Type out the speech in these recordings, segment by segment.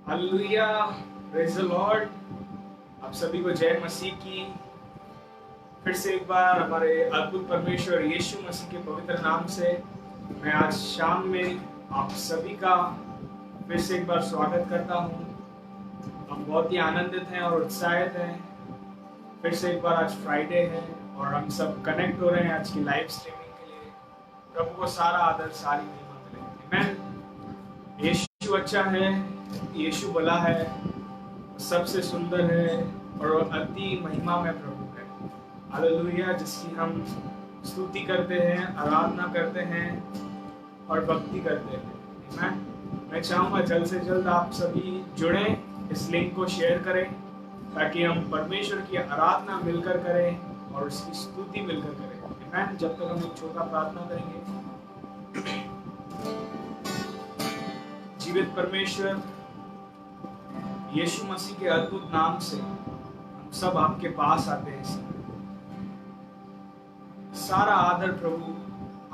Hallelujah, praise the Lord. आप सभी को जय मसीह की। फिर से एक बार हमारे अद्भुत परमेश्वर यीशु मसीह के पवित्र नाम से मैं आज शाम में आप सभी का फिर से एक बार स्वागत करता हूँ। हम बहुत ही आनंदित हैं और उत्साहित हैं। फिर से एक बार आज फ्राइडे है और हम सब कनेक्ट हो रहे हैं आज की लाइव स्ट्रीमिंग के लिए। प्रभु को सारा आदर, सारी महिमा मिले। आमीन। यीशु अच्छा है, यीशु भला है, सबसे सुंदर है और अति महिमा में प्रभु है। हालेलुया, जिसकी हम स्तुति करते हैं, आराधना करते हैं और भक्ति करते हैं। मैं चाहूँगा जल्द से जल्द आप सभी जुड़ें, इस लिंक को शेयर करें ताकि हम परमेश्वर की आराधना मिलकर करें और उसकी स्तुति मिलकर करें। आमीन। जब तक हम एक छोटा प्रार्थना करेंगे। जीवित परमेश्वर यीशु मसीह के अद्भुत नाम से हम सब आपके पास आते हैं। सारा आदर प्रभु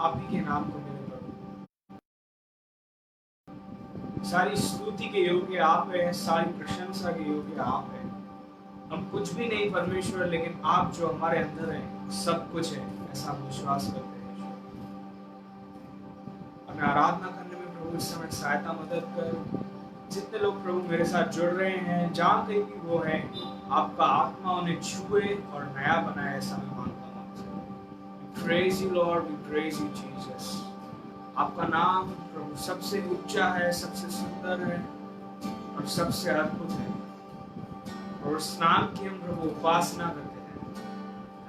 आप ही के नाम को मिले प्रभु। सारी स्तुति के योग्य आप हैं, सारी प्रशंसा के योग्य आप हैं। हम कुछ भी नहीं परमेश्वर, लेकिन आप जो हमारे अंदर हैं सब कुछ है, ऐसा हम विश्वास करते हैं। हमें आराधना करने में प्रभु इस समय सहायता मदद कर। जितने लोग प्रभु मेरे साथ जुड़ रहे हैं, जहाँ कहीं भी वो है, आपका आत्मा उन्हें छुए और नया बनाए, ऐसा मैं मांगता हूँ। Praise you Lord, we praise you Jesus। आपका नाम प्रभु सबसे ऊंचा है, सबसे सुंदर है और सबसे अद्भुत है। और उस नाम की हम प्रभु उपासना करते हैं।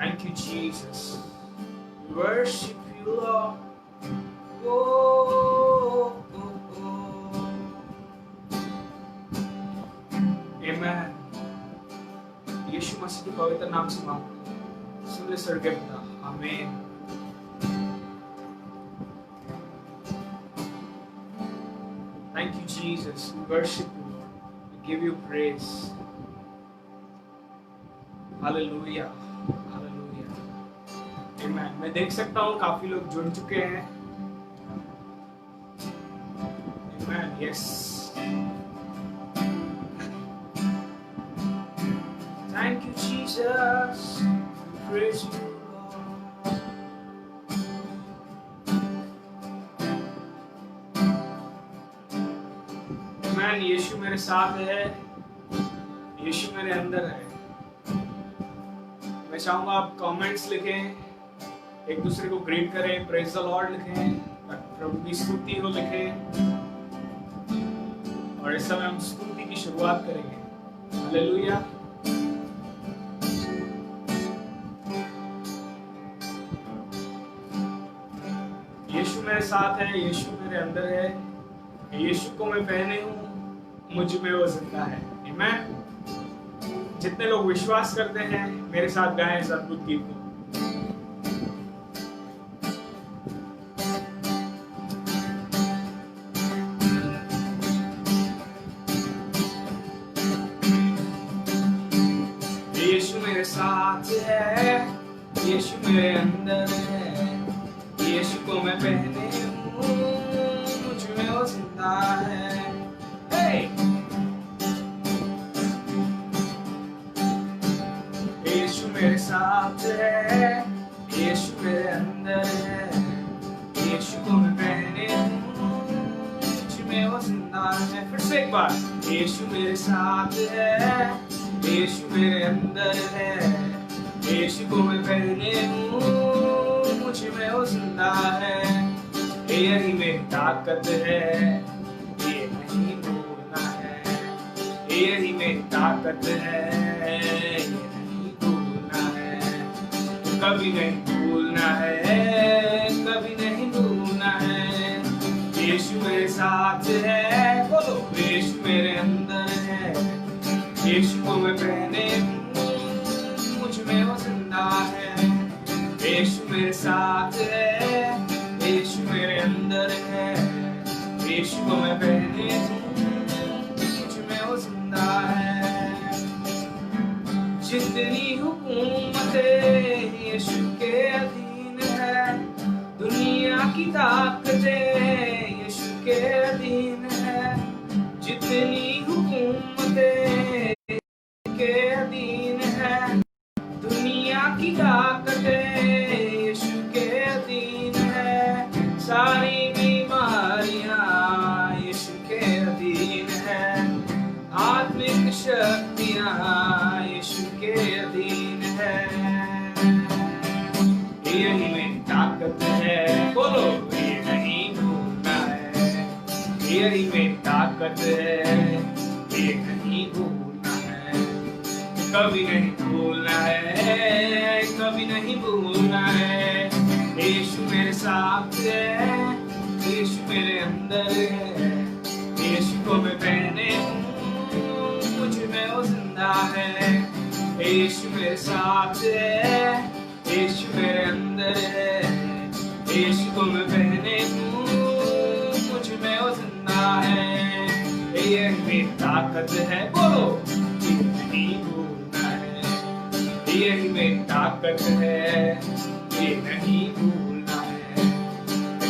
Thank you Jesus। We worship you Lord। Amen। यीशु मसीह के पवित्र नाम से मांगते हैं, सुन ले स्वर्गीय पिता। आमीन। Thank you Jesus। We worship you Lord। We give you praise। Hallelujah। Hallelujah। Amen। मैं देख सकता हूँ काफी लोग जुड़ चुके हैं। Amen। Yes। Thank you, Jesus। Praise you, Lord। Amen। यीशु मेरे साथ है, यीशु मेरे अंदर है। मैं चाहूंगा आप कमेंट्स लिखें, एक दूसरे को ग्रीट करें, प्रेज द लॉर्ड लिखें, प्रभु की स्तुति हो लिखें। और इस समय हम स्तुति की शुरुआत करेंगे। हालेलुया। यीशु मेरे साथ है, यीशु मेरे अंदर है, यीशु को मैं पहने हूँ, मुझ में वो जिंदा है। आमीन। जितने लोग विश्वास करते हैं मेरे साथ गाएं इस अद्भुत गीत को। यीशु मेरे साथ है, यीशु मेरे अंदर है, यीशु को मैं पहने हूँ, मुझ में वो जिंदा है। यीशु मेरे साथ है, यीशु मेरे अंदर है, यीशु को मैं पहने हूँ, मुझ में वो जिंदा है। फिर से एक बार। यीशु मेरे साथ है, यीशु मेरे अंदर है, यीशु को मैं पहने हूँ, मुझ में वो जिंदा है। यही मेरी ताकत है, ये नहीं भूलना है। यही मेरी ताकत है, ये नहीं भूलना है। कभी नहीं भूलना है, कभी नहीं भूलना है। यीशु मेरे साथ है, बोलो। यीशु मेरे अंदर है, यीशु को मैं पहने हूँ, मुझ में वो जिंदा है। यीशु मेरे साथ है, यीशु मेरे अंदर है, यीशु को मैं पहने हूँ, मुझ में वो जिंदा है। जितनी हुकूमतें यीशु के अधीन है, दुनिया की ताकतें यीशु के अधीन है। जितनी हुकूमतें यही मेरी ताकत है, बोलो ये नहीं भूलना है, यही मेरी ताकत है, ये नहीं भूलना है, कभी नहीं भूलना है, कभी नहीं भूलना है। यीशु मेरे साथ है, यीशु मेरे अंदर है, यीशु को मैं पहने हूँ, मुझ में वो जिंदा है। यीशु मेरे साथ है, यीशु मेरे अंदर है, यीशु को मैं पहने हूँ, मुझ में वो जिंदा है। ये मेरी ताकत है, बोलो ये नहीं भूलना है, यही मेरी ताकत है, ये नहीं भूलना है,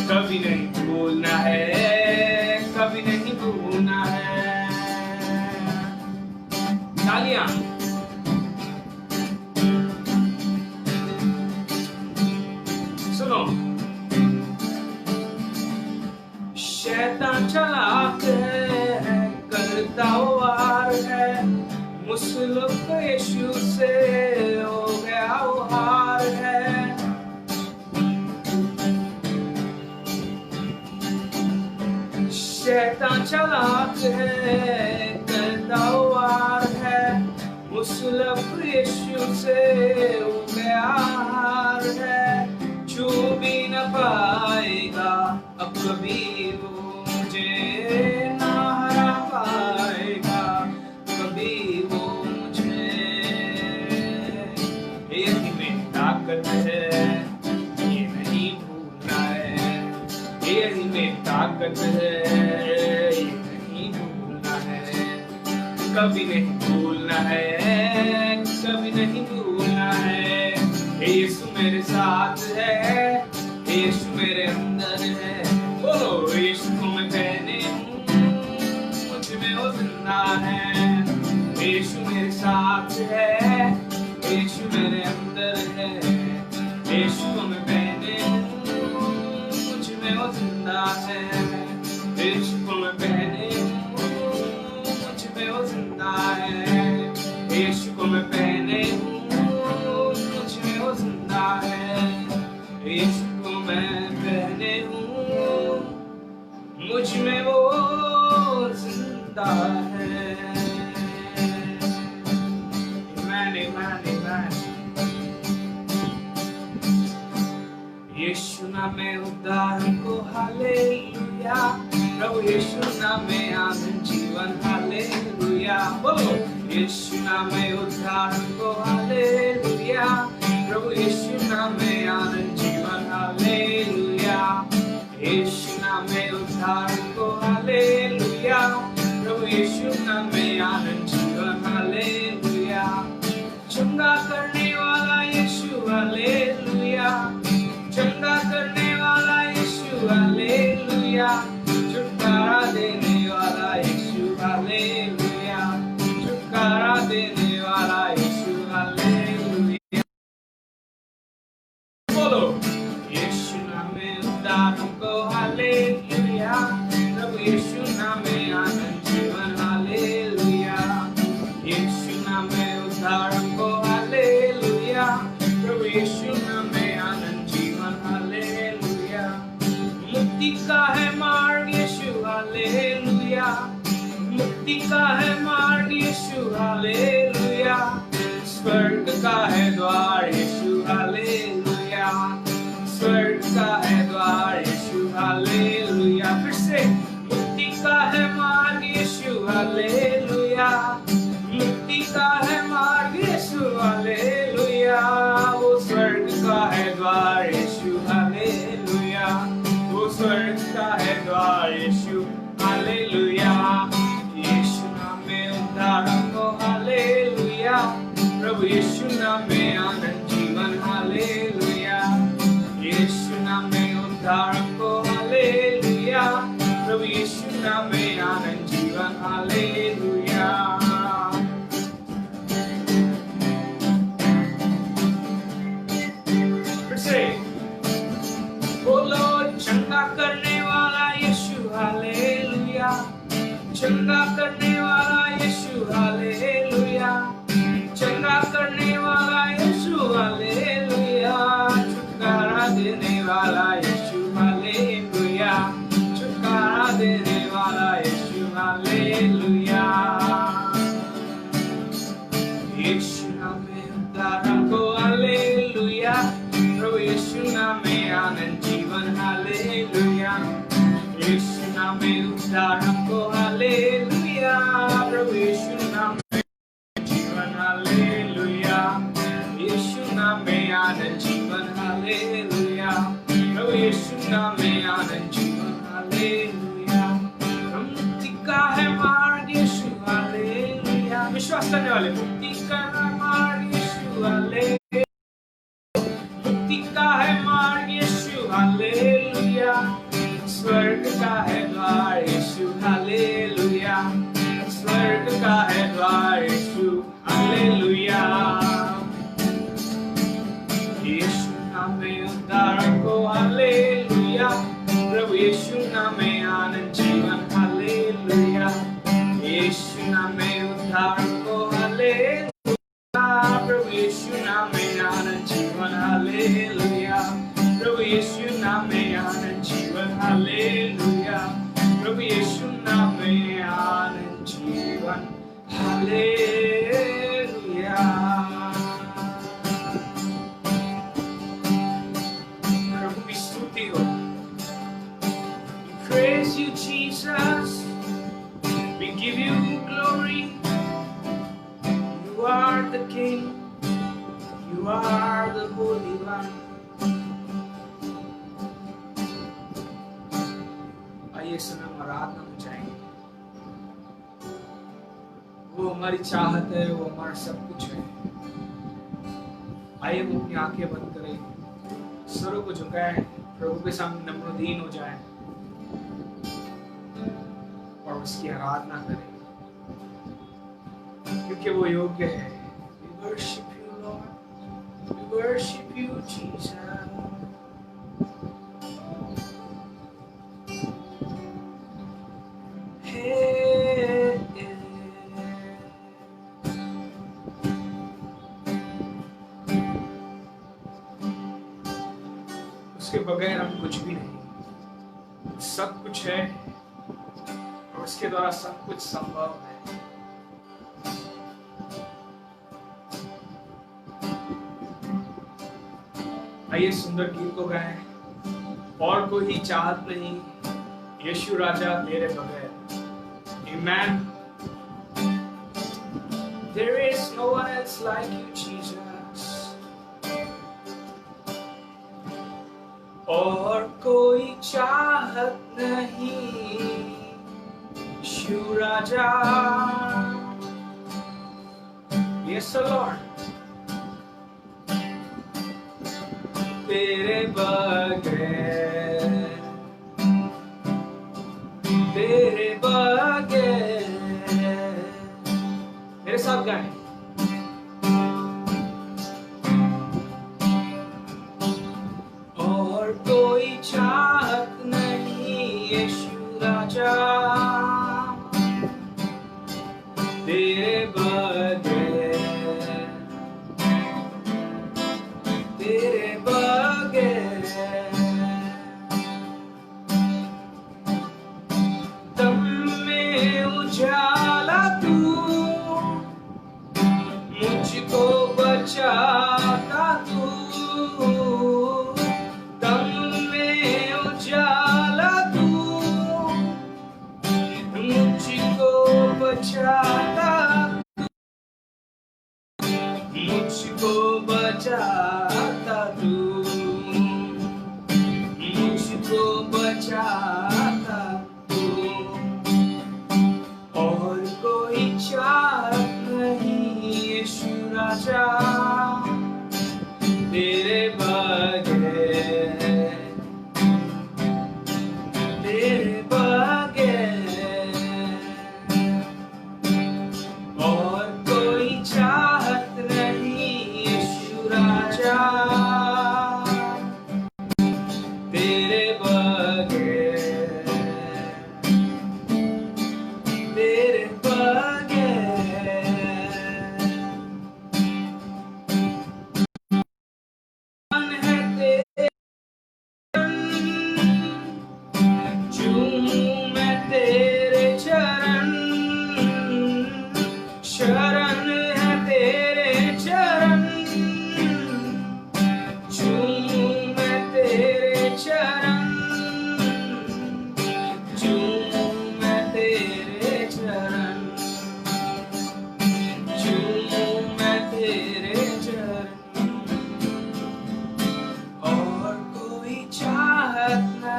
कभी नहीं भूलना है, कभी नहीं भूलना है। तालियां। सुनो, शैतान चालाक है, करता वार है, मुसलुक यीशु से हो गया वो हार है। शैतान चालाक है, करता वार है, मुसलुक यीशु से हो गया हार है। छू भी न पाएगा अब कभी वो मुझे, ना हरा पाएगा कभी वो मुझे। यही मेरी ताकत है, ये नहीं भूलना है, यही मेरी ताकत है, ये नहीं भूलना है, कभी नहीं भूलना है, कभी नहीं भूलना है। यीशु मेरे साथ है, यीशु मेरे अंदर है, बोलो यीशु को मैं पहने हूँ, मुझ में वो जिंदा है। यीशु मेरे साथ है, यीशु मेरे अंदर है, यीशु को मैं पहने हूँ, मुझ में वो जिंदा है। यीशु को मैं पहने हूँ, मुझ में वो जिंदा है। यीशु को मैं पहने हूँ, मुझ में वो जिंदा है। यीशु को मैं पहने हूँ, मुझ में वो जिंदा है। Amen, amen, amen. यीशु नाम में उद्धार को हालेलुया, प्रभु यीशु नाम में आनंद जीवन हालेलुया, बोलो यीशु नाम में उद्धार को हालेलुया, प्रभु यीशु नाम में आनंद जीवन हालेलुया। यीशु नाम में उद्धार को हालेलुया, प्रभु यीशु नाम में आनंद जीवन हालेलुया। चंगा करने वाला यीशु हालेलुया, चंगा करने वाला यीशु हालेलुया, छुटकारा देने वाला यीशु हालेलुया, छुटकारा देने वाला यीशु हालेलुया। बोलो यीशु नाम में उद्धार को हालेलुया, प्रभु यीशु नाम में आनंद जीवन हालेलुया। यीशु नाम में उद्धार को हालेलुया, प्रभु यीशु नाम में आनंद जीवन हालेलुया। मुक्ति का है मार्ग यीशु हालेलुया, मुक्ति का है मार्ग यीशु हालेलुया, स्वर्ग का है द्वार यीशु हालेलुया, स्वर्ग का है द्वार यीशु हालेलुया। फिर से मुक्ति का है मार्ग यीशु हालेलुया, मुक्ति का है मार्ग यीशु हालेलुया, वो स्वर्ग का है द्वार यीशु हालेलुया, वो स्वर्ग का है द्वार यीशु हालेलुया। यीशु नाम में उद्धार को हालेलुया, प्रभु यीशु नाम में आनंद जीवन हालेलुया। यीशु नाम में उद्धार को हालेलुया, प्रभु यीशु नाम में आनंद जीवन हालेलुया। फिर से बोलो चंगा करने वाला यीशु हालेलुया, चंगा करने वाला यीशु हालेलुया, चंगा करने वाला यीशु हालेलुया, छुटकारा देने वाला यीशु हालेलुया, छुटकारा देने वाला यीशु हालेलुया। यीशु नाम में उद्धार को हालेलुया, प्रभु यीशु नाम में आनंद जीवन हालेलुया। यीशु नाम में उद्धार को हालेलुया, प्रभु यीशु नाम में जीवन हालेलुया। यीशु नाम में आनंद जीवन हालेलुया, प्रभु यीशु नाम में आनंद जीवन हालेलुया। मुक्ति का है मार्ग यीशु हालेलुया, विश्वास करने वाले मुक्ति का है मार्ग यीशु हालेलुया, मुक्ति का है मार्ग यीशु हालेलुया। स्वर्ग का है द्वार यीशु हालेलुया, स्वर्ग का है द्वार यीशु हालेलुया। यीशु नाम में उद्धार को हालेलुया, प्रभु यीशु नाम में आनंद जीवन हालेलुया। यीशु नाम में उद्धार को हालेलुया, प्रभु यीशु नाम में आनंद जीवन हालेलुया, प्रभु यीशु नाम में आनंद जीवन हालेलुया, प्रभु यीशु नाम में आनंद जीवन हालेलुया। प्रभु की स्तुति हो। We praise you Jesus, we give you glory, you are the King, you are the Holy One। आइए समय हम आराधना में जाएंगे। वो हमारी चाहत है, वो हमारा सब कुछ है। आइए हम अपनी आंखें बंद करें, सरों को झुकाएं, प्रभु के सामने नम्रदीन हो जाएं और उसकी आराधना करें, क्योंकि वो योग्य है। We worship you Lord, we worship you Jesus। उसके बगैर हम कुछ भी नहीं, सब कुछ है और उसके द्वारा सब कुछ संभव है। आइए सुंदर गीत को गाएं। और कोई चाहत नहीं यीशु राजा तेरे बगैर। Amen। There is no one else like you Jesus। और कोई चाहत नहीं यीशु राजा। Yes Lord। तेरे बगैर, तेरे बगैर, मेरे साथ गाएं। और कोई चाहत नहीं यीशु राजा, तेरे बगैर, तेरे बगैर। दम में उजाला तू मुझको बचाता तू, दम में उजाला तू मुझको बचाता, मुझको बचाता तू, मुझको बचाता तू। और कोई चाहत नहीं यीशु राजा, तेरे बगैर, तेरे बगैर। और कोई चाहत नहीं यीशु राजा, तेरे बगैर,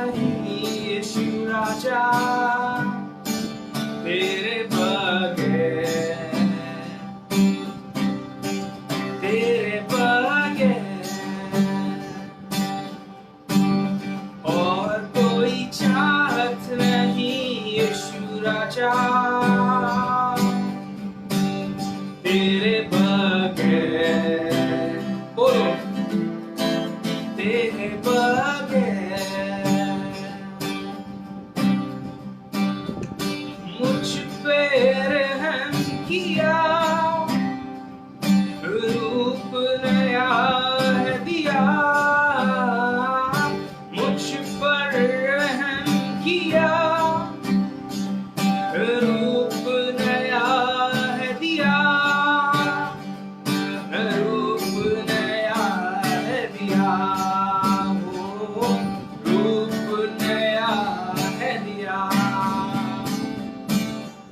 नहीं यीशु राजा तेरे बगैर, तेरे बगैर और कोई चाहत नहीं यीशु राजा तेरे बगैर, बोलो तेरे बगैर मुझ पे रहम किया, रूप नया है दिया, मुझ पर रहम किया, रूप नया है दिया, रूप नया है दिया, वो रूप नया है दिया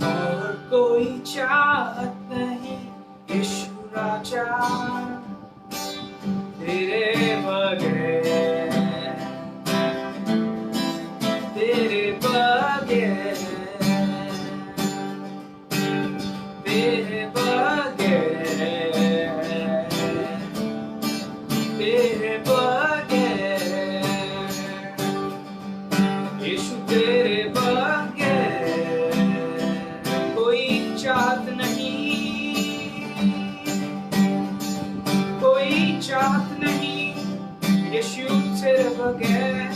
और कोई चाहत नहीं यीशु राजा तेरे बगैर, तेरे बगैर, तेरे बगैर, तेरे बगैर यीशु तेरे बगैर कोई चाहत नहीं, कोई चाहत नहीं यीशु तेरे बगैर,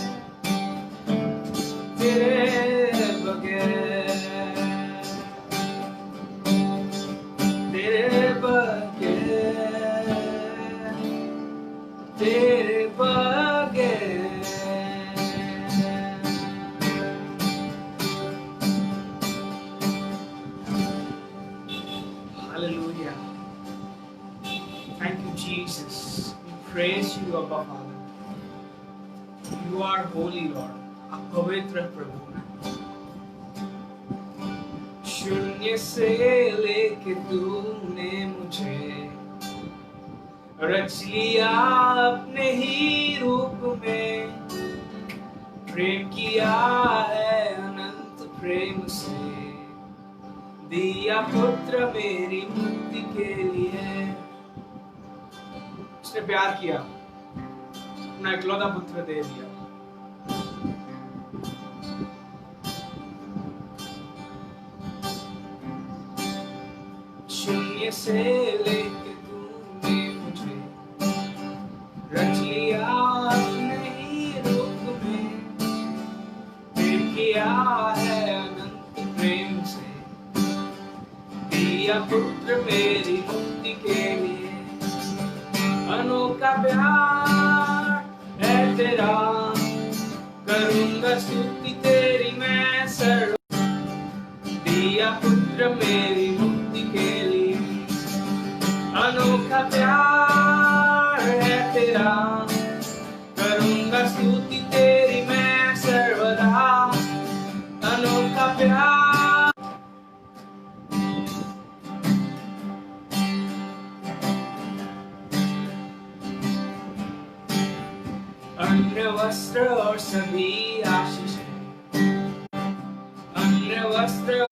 तेरे बगैर, तेरे बगैर, तेरे बगैर Hallelujah. Thank you, Jesus. We praise you, Abba Father. You are holy, Lord. आप पवित्र प्रभु हैं। शून्य से लेके तूने मुझे रच लिया अपने ही रूप में, प्रेम किया है अनंत प्रेम से, दिया पुत्र मेरी मुक्ति के लिए। उसने प्यार किया, अपना इकलौता पुत्र दे दिया। शून्य से लेके तूने मुझे रच लिया अपने ही रूप में, प्रेम किया है अनंत प्रेम से, दिया पुत्र मेरी मुक्ति के लिए। अनोखा प्यार है तेरा, करूंगा स्तुति तेरी मैं सर्व, दिया पुत्र मेरी मुक्ति के लिए। अनोखा प्यार है तेरा, करूंगा स्तुति तेरी मैं सर्वदा। अनोखा प्यार अन्न वस्त्र और सभी आशीषें, अन्न वस्त्र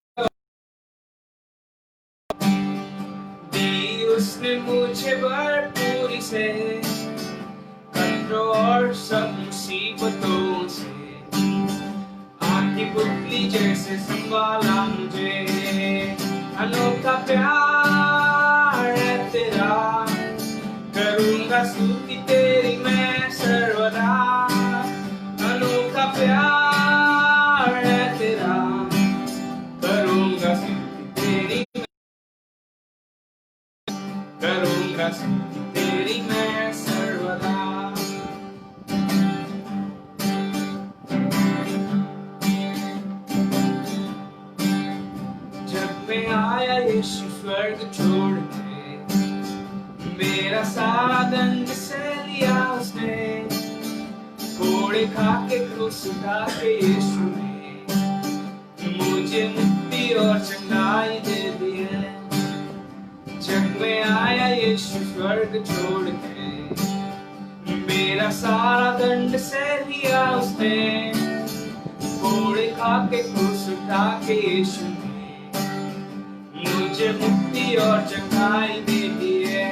दी उसने मुझे भरपूरी से, खतरों और सब मुसीबतों से, आँखी पुतली जैसे संभाला मुझे। अनोखा प्यार है तेरा, करूंगा स्तुति तेरी मैं सर्वदा। अनोखा प्यार है तेरा, करूंगा स्तुति तेरी, करूंगा स्तुति तेरी मैं सर्वदा। जब मैं आया यीशु स्वर्ग छोड़ के, मेरा सारा दंड से लिया उसने, कोड़े खा के क्रूस उठा के यीशु ने मुझे मुक्ति और चंगाई दे दी है। जब मैं आया यीशु स्वर्ग छोड़ के, मेरा सारा दंड से लिया उसने, खा के क्रूस उठा के यीशु ने मुझे मुक्ति और चंगाई दे दी है।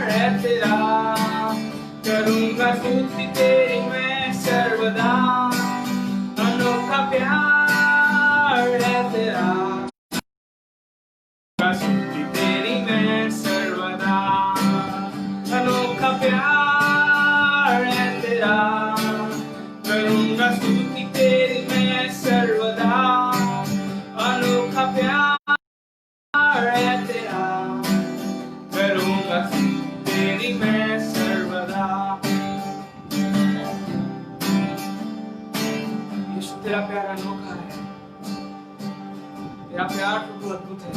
है तेरा, करूँगा स्तुति तेरी मैं सर्वदा। अनोखा प्यार है तेरा, स्तुति तेरी मैं सर्वदा। अनोखा प्यार है तेरा, करूँगा स्तुति तेरी मैं सर्वदा। अनोखा प्यार है तेरा, करूँगा स्तुति तेरी मैं सर्वदा। यीशु तेरा प्यार अनोखा है, तेरा प्यार प्रभु अद्भुत है।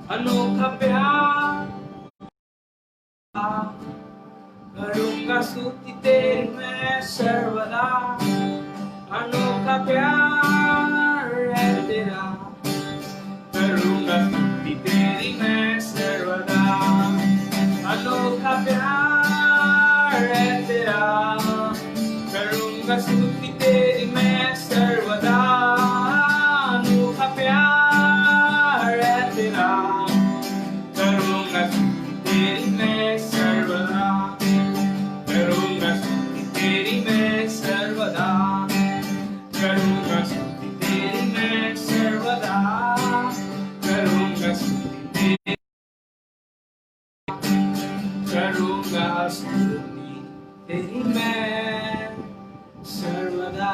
अनोखा प्यार, करूँगा स्तुति तेरी मैं सर्वदा। अनोखा प्यार है तेरा, करूँगा स्तुति तेरी मैं सर्वदा। अनोखा प्यार है तेरा, करूँगा स्तुति तेरी मैं सर्वदा। अनोखा प्यार है तेरा, करूँगा स्तुति तेरी मैं सर्वदा। करूँगा स्तुति तेरी मैं सर्वदा। करूँगा स्तुति तेरी मैं सर्वदा। करूँगा स्तुति तेरी, करूँगा स्तुति तेरी मैं सर्वदा।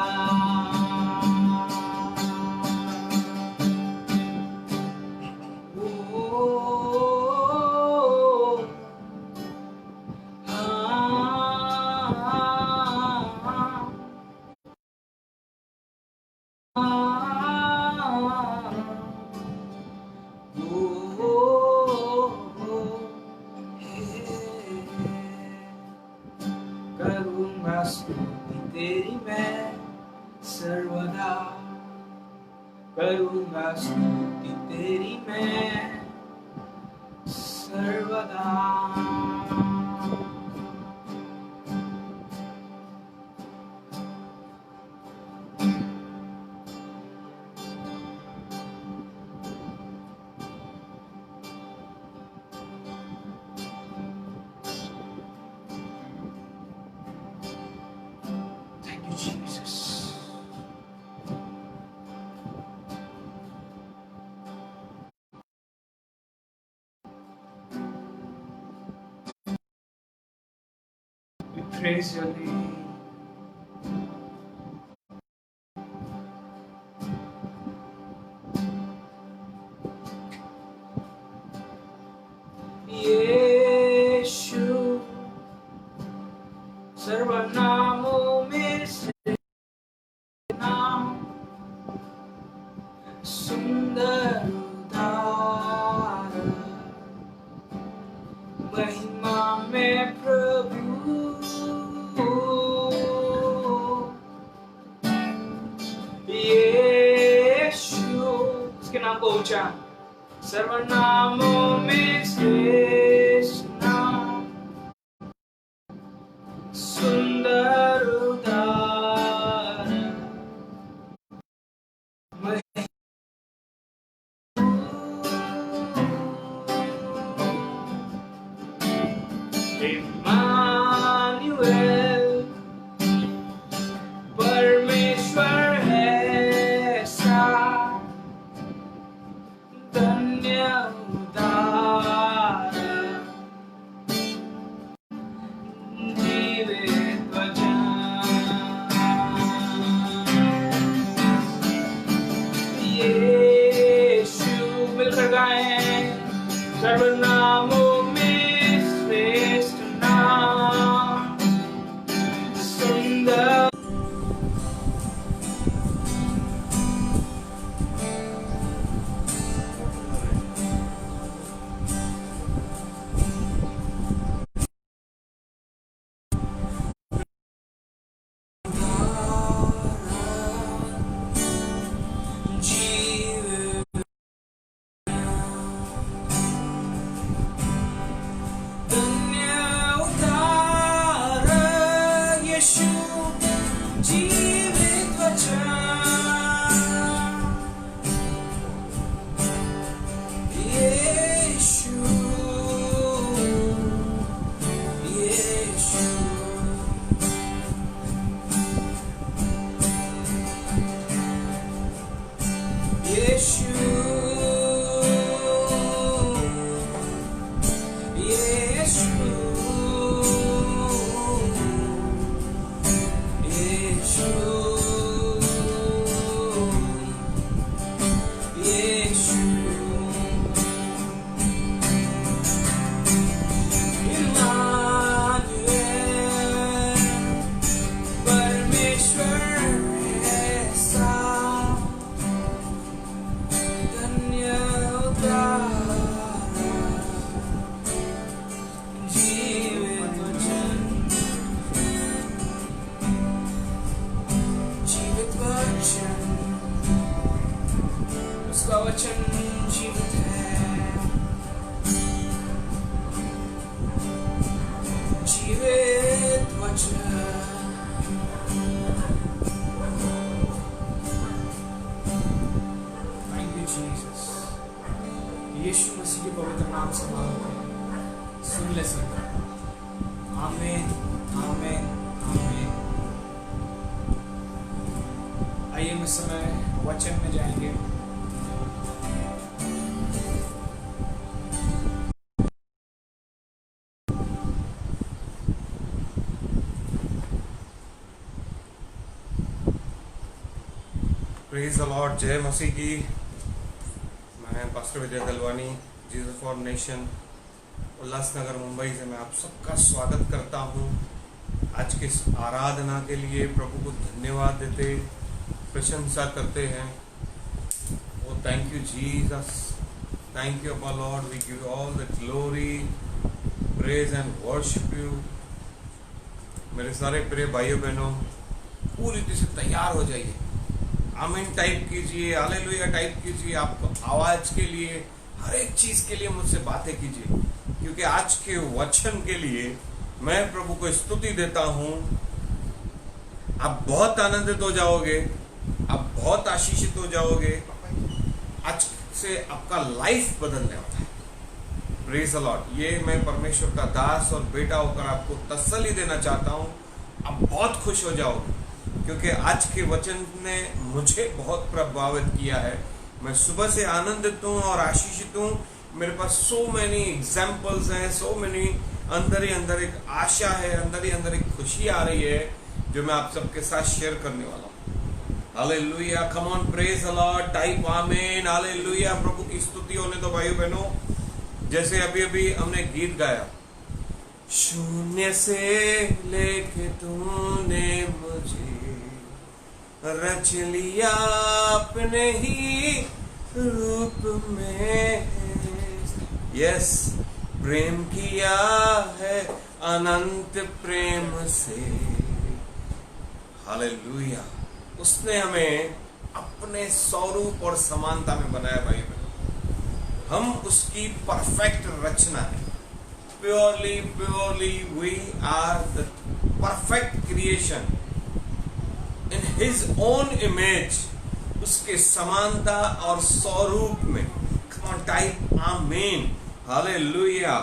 करूँगा स्तुति तेरी मैं सर्वदा। करूँगा स्तुति तेरी मैं सर्वदा। Thank you, Jesus. We praise your name. यीशु सर्वनामों में से नाम, सुंदर उदार, महिमा में प्रभु। यीशु, उसके नाम को ऊंचा, सर्वनामों में श्रेष्ठ नाम, सुंदर उदार, इम्मानुएल, परमेश्वर है साथ, धन्य उदार, जीवित वचन। यीशु, मिलकर गाएं, सर्वनामों में श्रेष्ठ नाम, उसका वचन जीवित है, जीवित वचन। Thank you Jesus. Yeshu Masih के पवित्र नाम से मांगते हैं, सुन ले सरकार। आमीन, आमीन, आमीन। आइए हम इस समय वचन में जाएंगे। Praise the Lord. जय मसीह की। मैं pastor Vijay Dalwani, Jesus for nation, Ulhasnagar Mumbai से मैं आप सबका स्वागत करता हूं। आज की इस आराधना के लिए प्रभु को धन्यवाद देते, प्रशंसा करते हैं। Oh thank you Jesus, thank you our Lord, we give all the glory, praise and worship you. मेरे सारे प्रिय भाइयों बहनों, पूरी तरह से तैयार हो जाइए। आमीन टाइप कीजिए, हालेलुया टाइप कीजिए। आपको आवाज के लिए, हर एक चीज के लिए मुझसे बातें कीजिए, क्योंकि आज के वचन के लिए मैं प्रभु को स्तुति देता हूं। आप बहुत आनंदित हो जाओगे, आप बहुत आशीषित हो जाओगे। आज से आपका लाइफ बदलने वाला है। Praise the Lord. ये मैं परमेश्वर का दास और बेटा होकर आपको तसल्ली देना चाहता हूं। आप बहुत खुश हो जाओगे, क्योंकि आज के वचन ने मुझे बहुत प्रभावित किया है। मैं सुबह से आनंदित हूँ और आशीषित हूँ। मेरे पास सो मैनी एग्जाम्पल्स हैं, सो मैनी, अंदर ही अंदर एक आशा है, अंदर ही अंदर एक खुशी आ रही है, जो मैं आप सबके साथ शेयर करने वाला हूँ। Hallelujah, come on, praise the Lord, type amen. Hallelujah, प्रभु की स्तुति होने दो भाइयों बहनों। जैसे अभी अभी हमने गीत गाया, शून्य से लेके तूने मुझे रच लिया अपने ही रूप में, यस, प्रेम किया है अनंत प्रेम से। हालेलुया, उसने हमें अपने स्वरूप और समानता में बनाया भाई बहन। हम उसकी परफेक्ट रचना है। Purely purely we are the perfect creation in his own image, उसके समानता और स्वरूप में। Come on type amen, hallelujah.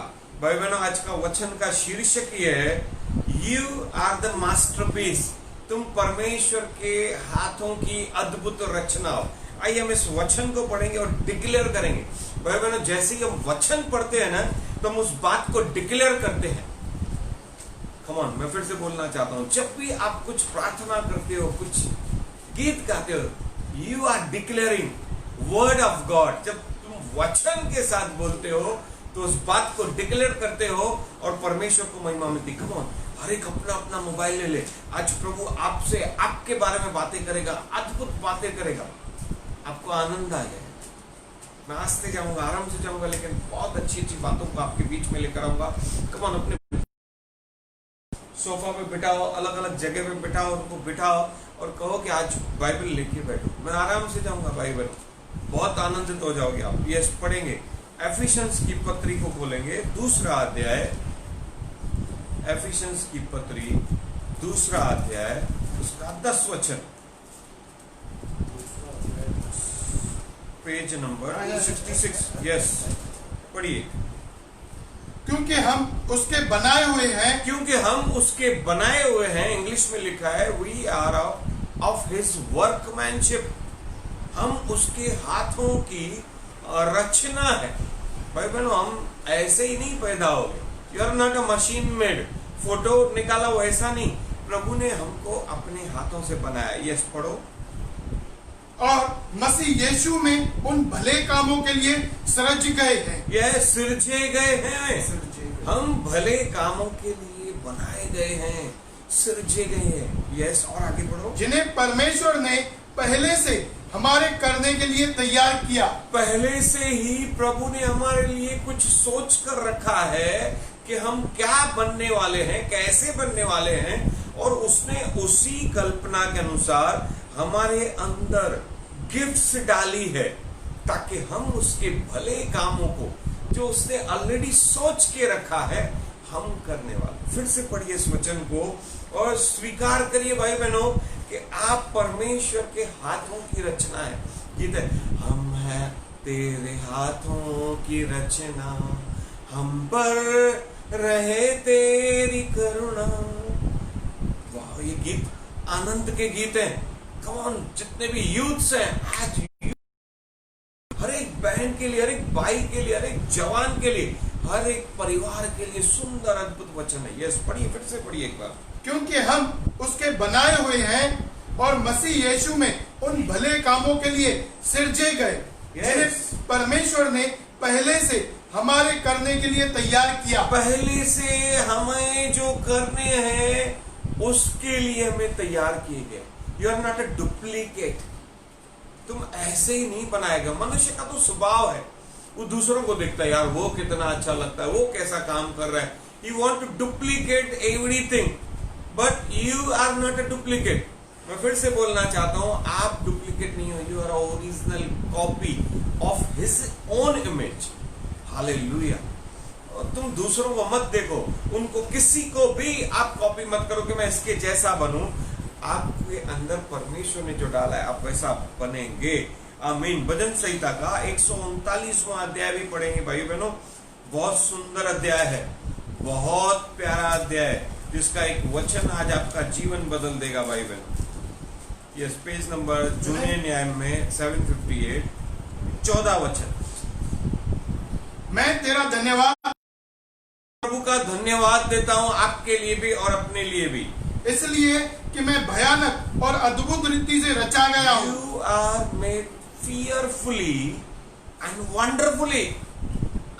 भाई बहनों, आज का वचन का शीर्षक ये है, यू आर द मास्टरपीस। तुम परमेश्वर के हाथों की अद्भुत रचना हो। आइए हम इस वचन को पढ़ेंगे और डिक्लेयर करेंगे। भाई बहनों, जैसे ही हम वचन पढ़ते हैं ना, तो हम उस बात को डिक्लेयर करते हैं। कम ऑन, मैं फिर से बोलना चाहता हूं, जब भी आप कुछ प्रार्थना करते हो, कुछ गीत गाते हो, you are declaring word of God. जब तुम वचन के साथ बोलते हो, तो उस बात को डिक्लेयर करते हो और परमेश्वर को महिमा मिलती। कम ऑन, हर एक अपना अपना मोबाइल ले ले। आज प्रभु आपसे, आपके बारे में बातें करेगा, अद्भुत बातें करेगा, आपको आनंद आ जाए। मैं आस्ते जाऊंगा, आराम से जाऊंगा, लेकिन बहुत अच्छी अच्छी बातों को आपके बीच में लेकर आऊंगा। कम ऑन, अपने सोफा पे बिठाओ, अलग अलग जगह पे बिठाओ, उनको बिठाओ और कहो कि आज बाइबल लेके बैठो। मैं आराम से जाऊंगा बाइबल, बहुत आनंदित हो जाओगे आप। यस, पढ़ेंगे एफिशियंस की पत्री को खोलेंगे, दूसरा अध्याय, एफिशियंस की पत्री दूसरा अध्याय, उसका 10 वचन, पेज नंबर 66। यस, पढ़िए। क्योंकि हम उसके बनाए हुए हैं, क्योंकि हम उसके बनाए हुए हैं। इंग्लिश में लिखा है, we are of his workmanship. हम उसके हाथों की रचना है। भाई बहनों, हम ऐसे ही नहीं पैदा हो गए। You are not a machine made. Photo निकाला वैसा नहीं, प्रभु ने हमको अपने हाथों से बनाया। यस, पढ़ो। और मसीह यीशु में उन भले कामों के लिए सृज गए हैं। यह सिरजे गए हैं। हम भले कामों के लिए बनाए गए हैं, सिरजे गए हैं। यस, और आगे बढ़ो। जिन्हें परमेश्वर ने पहले से हमारे करने के लिए तैयार किया। पहले से ही प्रभु ने हमारे लिए कुछ सोच कर रखा है कि हम क्या बनने वाले हैं, कैसे बनने वाले हैं, और उसने उसी कल्पना के अनुसार हमारे अंदर गिफ्ट्स डाली है ताकि हम उसके भले कामों को जो उसने ऑलरेडी सोच के रखा है हम करने वाले। फिर से पढ़िए इस वचन को और स्वीकार करिए भाई बहनों कि आप परमेश्वर के हाथों की रचना है। गीत है, हम हैं तेरे हाथों की रचना, हम पर रहे तेरी करुणा। वाह, ये गीत आनंद के गीत हैं। कौन जितने भी यूथ्स हैं आज, हर एक बहन के लिए, हर एक भाई के लिए, हर एक जवान के लिए, हर एक परिवार के लिए सुंदर अद्भुत वचन है। यस, पढ़िए, फिर से पढ़िए एक बार। क्योंकि हम उसके बनाए हुए हैं और मसीह यीशु में उन भले कामों के लिए सिरजे गए, जिन्हें परमेश्वर ने पहले से हमारे करने के लिए तैयार किया। पहले से हमें जो करने हैं उसके लिए हमें तैयार किए गए। You are not a duplicate. तुम ऐसे ही नहीं बनाएगा। मनुष्य का तो स्वभाव है, वो दूसरों को देखता है, यार वो कितना अच्छा लगता है, वो कैसा काम कर रहा है। You want to duplicate everything, but you are not a duplicate. मैं फिर से बोलना चाहता हूं, आप डुप्लीकेट नहीं हो, you are original copy of his own image. Hallelujah. तुम दूसरों को मत देखो, उनको किसी को भी आप कॉपी मत करो कि मैं इसके जैसा बनूं। आपके अंदर परमेश्वर ने जो डाला है आप वैसा बनेंगे। आमीन। भजन संहिता का 139वां अध्याय भी पढ़ेंगे भाई बहनों। बहुत सुंदर अध्याय है, बहुत प्यारा अध्याय, जिसका एक वचन आज आपका जीवन बदल देगा भाई बहनों। यस, पेज नंबर जूने न्याय में 758, 14 वचन। मैं तेरा धन्यवाद प्रभु का धन्यवाद देता हूं आपके लिए भी और अपने लिए भी, इसलिए कि मैं भयानक और अद्भुत रीति से रचा गया हूँ। You are made fearfully and wonderfully।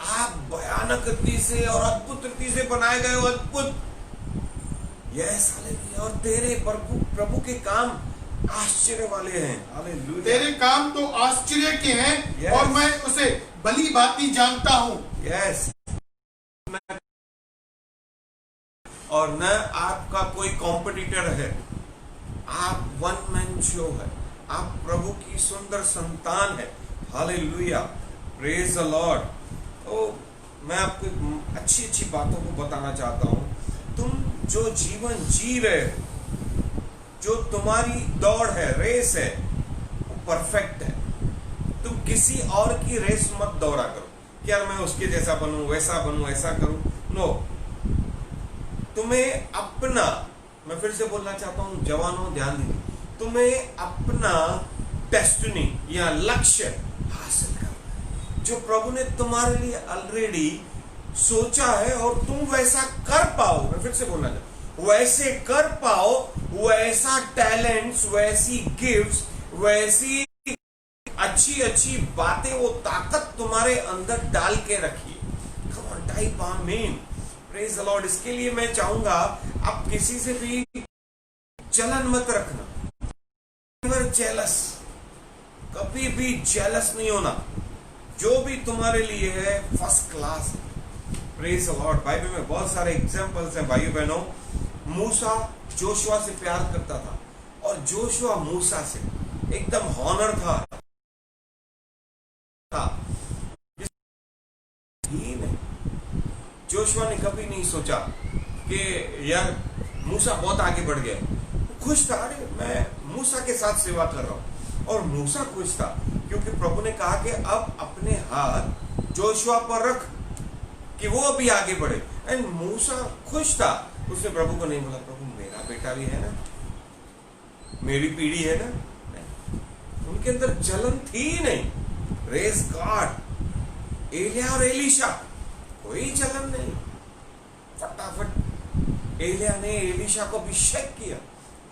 आप भयानक रीति से और अद्भुत रीति से बनाए गए हो। अद्भुत। Yes, hallelujah. और तेरे प्रभु के काम आश्चर्य वाले हैं। हालेलुया। तेरे काम तो आश्चर्य के हैं। Yes. और मैं उसे भली भांति जानता हूँ। यस। और न आपका कोई कॉम्पिटिटर है, आप वन मैन शो है, आप प्रभु की सुंदर संतान है। Hallelujah, praise the Lord. तो मैं आपको अच्छी अच्छी बातों को बताना चाहता हूं। तुम जो जीवन जी रहे हो, जो तुम्हारी दौड़ है, रेस है, वो परफेक्ट है। तुम किसी और की रेस मत दौड़ा करो कि यार मैं उसके जैसा बनूं, वैसा बनूं, ऐसा करूं। नो, तुम्हें अपना, मैं फिर से बोलना चाहता हूं जवानों ध्यान दीजिए, तुम्हें अपना डेस्टिनी या लक्ष्य हासिल करना है जो प्रभु ने तुम्हारे लिए ऑलरेडी सोचा है, और तुम वैसा कर पाओ। मैं फिर से बोलना चाहता हूं, वैसे कर पाओ, वैसा टैलेंट्स, वैसी गिफ्ट्स, वैसी अच्छी अच्छी बातें, वो ताकत तुम्हारे अंदर डाल के रखिए। कम ऑन, टाइप आमीन, प्रेज द लॉर्ड। इसके लिए मैं चाहूंगा आप किसी से भी जलन मत रखना। नेवर जेलस, कभी भी जेलस नहीं होना। जो भी तुम्हारे लिए है first class. Praise the Lord. Bible में बहुत सारे एग्जांपल्स हैं भाइयों बहनों। मूसा जोशुआ से प्यार करता था और जोशुआ मूसा से एकदम हॉनर था। ही नहीं, जोशुआ ने कभी नहीं सोचा कि यार मूसा बहुत आगे बढ़ गया। खुश था, अरे मैं मूसा के साथ सेवा कर रहा हूं। और मूसा खुश था क्योंकि प्रभु ने कहा कि अब अपने हाथ जोशुआ पर रख कि वो अभी आगे बढ़े। एंड मूसा खुश था। उसने प्रभु को नहीं बोला, प्रभु मेरा बेटा भी है ना, मेरी पीढ़ी है ना। उनके अंदर जलन थी नहीं। Praise God. एलिया और एलीशा, कोई जलन नहीं। एलिया ने एलीशा को अभिषेक किया,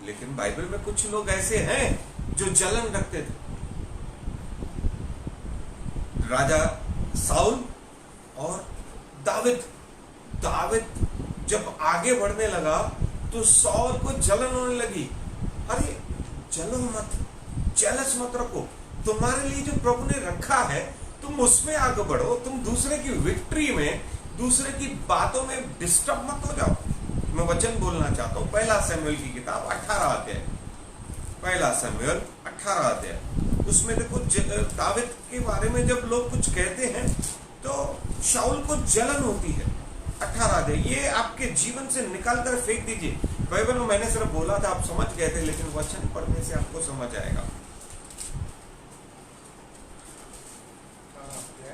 लेकिन बाइबल में कुछ लोग ऐसे हैं जो जलन रखते थे। राजा साउल और दाविद जब आगे बढ़ने लगा तो साउल को जलन होने लगी। अरे जलो मत, जेलस मत रखो, तुम्हारे लिए जो प्रभु ने रखा है तुम उसमें आगे बढ़ो, तुम दूसरे की विक्ट्री में, दूसरे की बातों में डिस्टर्ब मत हो जाओ। मैं वचन बोलना चाहता हूं, पहला शमूएल की किताब 18 अध्याय, पहला शमूएल 18 अध्याय, उसमें देखो दाविद के बारे में जब लोग कुछ कहते हैं तो शाऊल को जलन होती है। 18 अध्याय, ये आपके जीवन से निकाल कर फेंक दीजिए। बाइबल में मैंने सिर्फ बोला था, आप समझ गए थे, लेकिन वचन पढ़ने से आपको समझ आएगा।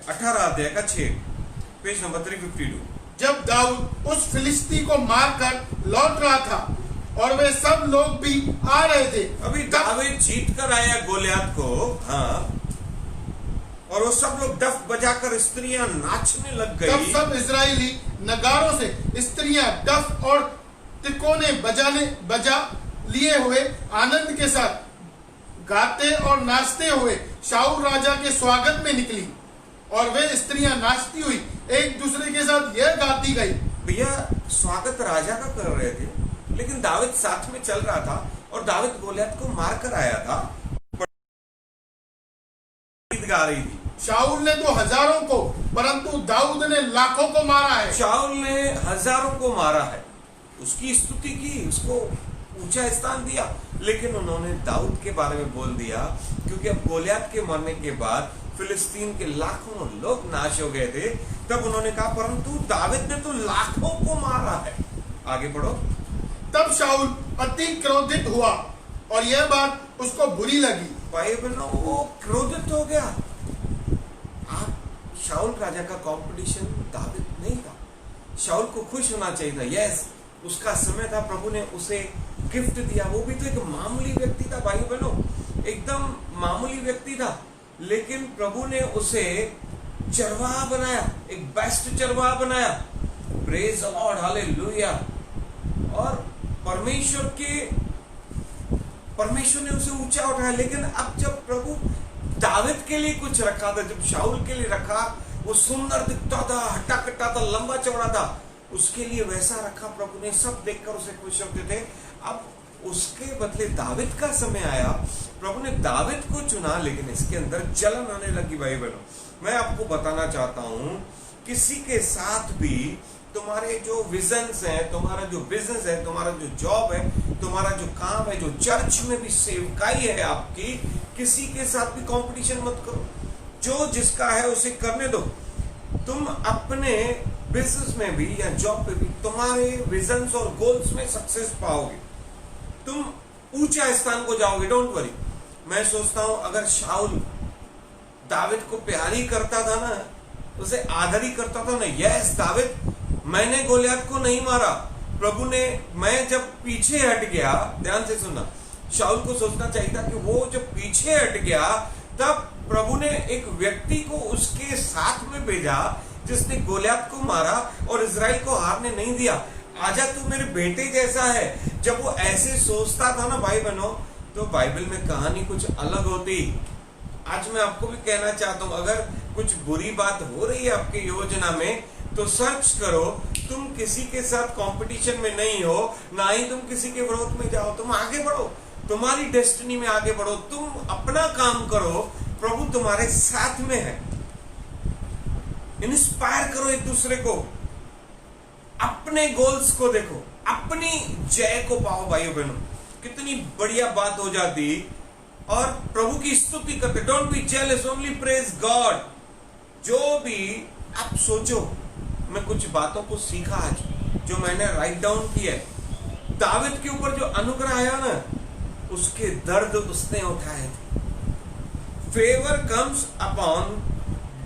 18 अध्याय का 6, पेज नंबर 352। जब दाऊद उस फिलिस्ती को मारकर लौट रहा था और वे सब लोग भी आ रहे थे, अभी दाऊद जीत कर आया गोलियत को, हाँ, और वो सब लोग डफ बजाकर स्त्रियां नाचने लग गई। तब सब इजरायली नगारों से स्त्रियां डफ और तिकोने बजा लिए हुए आनंद के साथ गाते और नाचते हुए शाऊल राजा के स्वागत में निकली, और वे स्त्रियां नाचती हुई एक दूसरे के साथ यह गाती गई। भैया स्वागत राजा का कर रहे थे, लेकिन दाऊद साथ में चल रहा था और दाऊद गोलियत को मार कर आया था, गा रही थी। शाऊल ने तो हजारों को, परंतु दाऊद ने लाखों को मारा है। शाऊल ने हजारों को मारा है, उसकी स्तुति की, उसको ऊंचा स्थान दिया, लेकिन उन्होंने दाऊद के बारे में बोल दिया, क्योंकि अब गोलियत के मरने के बाद फिलिस्तीन के लाखों लोग नाश हो गए थे। तब उन्होंने कहा, परंतु दाऊद ने तो लाखों को मारा है। आगे पढ़ो। तब शाऊल अति क्रोधित हुआ और यह बात उसको बुरी लगी। बाइबल में वो क्रोधित हो गया। आप शाऊल राजा का कंपटीशन दाऊद नहीं था। शाऊल को खुश होना चाहिए था। यस, उसका समय था, प्रभु ने उसे गिफ्ट दिया। वो भी तो एक मामूली व्यक्ति था भाई बहनों, एकदम मामूली व्यक्ति था, लेकिन प्रभु ने उसे चरवाहा बनाया, एक बेस्ट चरवाहा बनाया। Praise the Lord, hallelujah. और परमेश्वर ने उसे ऊंचा उठाया। लेकिन अब जब प्रभु दाऊद के लिए कुछ रखा था, जब शाऊल के लिए रखा, वो सुंदर दिखता था, हट्टा कट्टा था, लंबा चौड़ा था, उसके लिए वैसा रखा प्रभु ने। सब देखकर उसे खुश होते थे। अब उसके बदले दाऊद का समय आया, प्रभु ने दाऊद को चुना, लेकिन इसके अंदर जलन आने लगी। भाई बहनों, मैं आपको बताना चाहता हूं, किसी के साथ भी तुम्हारे जो विजन्स हैं, तुम्हारा जो बिजनेस है, तुम्हारा जो जॉब है, तुम्हारा जो काम है, जो चर्च में भी सेवकाई है आपकी, किसी के साथ भी कंपटीशन मत करो। जो जिसका है उसे करने दो। तुम अपने बिजनेस में भी या जॉब पे भी तुम्हारे विजन्स और गोल्स में सक्सेस पाओगे, तुम ऊंचा स्थान को जाओगे। Don't worry. मैं सोचता हूं, अगर शाऊल दाऊद को प्यार ही करता था ना, उसे आदर ही करता था ना, यस दाऊद, मैंने गोलियत को नहीं मारा, प्रभु ने, मैं जब पीछे हट गया, ध्यान से सुनना, शाऊल को सोचना चाहिए था कि वो जब पीछे हट गया, तब प्रभु ने एक व्यक्ति को उसके साथ में भेजा जिसने गोलियत को मारा और इजराइल को हारने नहीं दिया। आजा तू मेरे बेटे जैसा है। जब वो ऐसे सोचता था ना भाई बहनों, तो बाइबल में कहानी कुछ अलग होती। आज मैं आपको भी कहना चाहता हूं, अगर कुछ बुरी बात हो रही है आपकी योजना में, तो सर्च करो। तुम किसी के साथ कंपटीशन में नहीं हो, ना ही तुम किसी के विरोध में जाओ। तुम आगे बढ़ो, तुम्हारी डेस्टिनी में आगे बढ़ो, तुम अपना काम करो, प्रभु तुम्हारे साथ में है। इंस्पायर करो एक दूसरे को, अपने गोल्स को देखो, अपनी जय को पाओ। भाइयों बहनों, कितनी बढ़िया बात हो जाती। और प्रभु की स्तुति करते। Don't be jealous, only praise God. जो भी आप सोचो, मैं कुछ बातों को सीखा आज, जो मैंने राइट डाउन किया है। दाऊद के ऊपर जो अनुग्रह आया ना, उसके दर्द उसने उठाए थे। Favour comes upon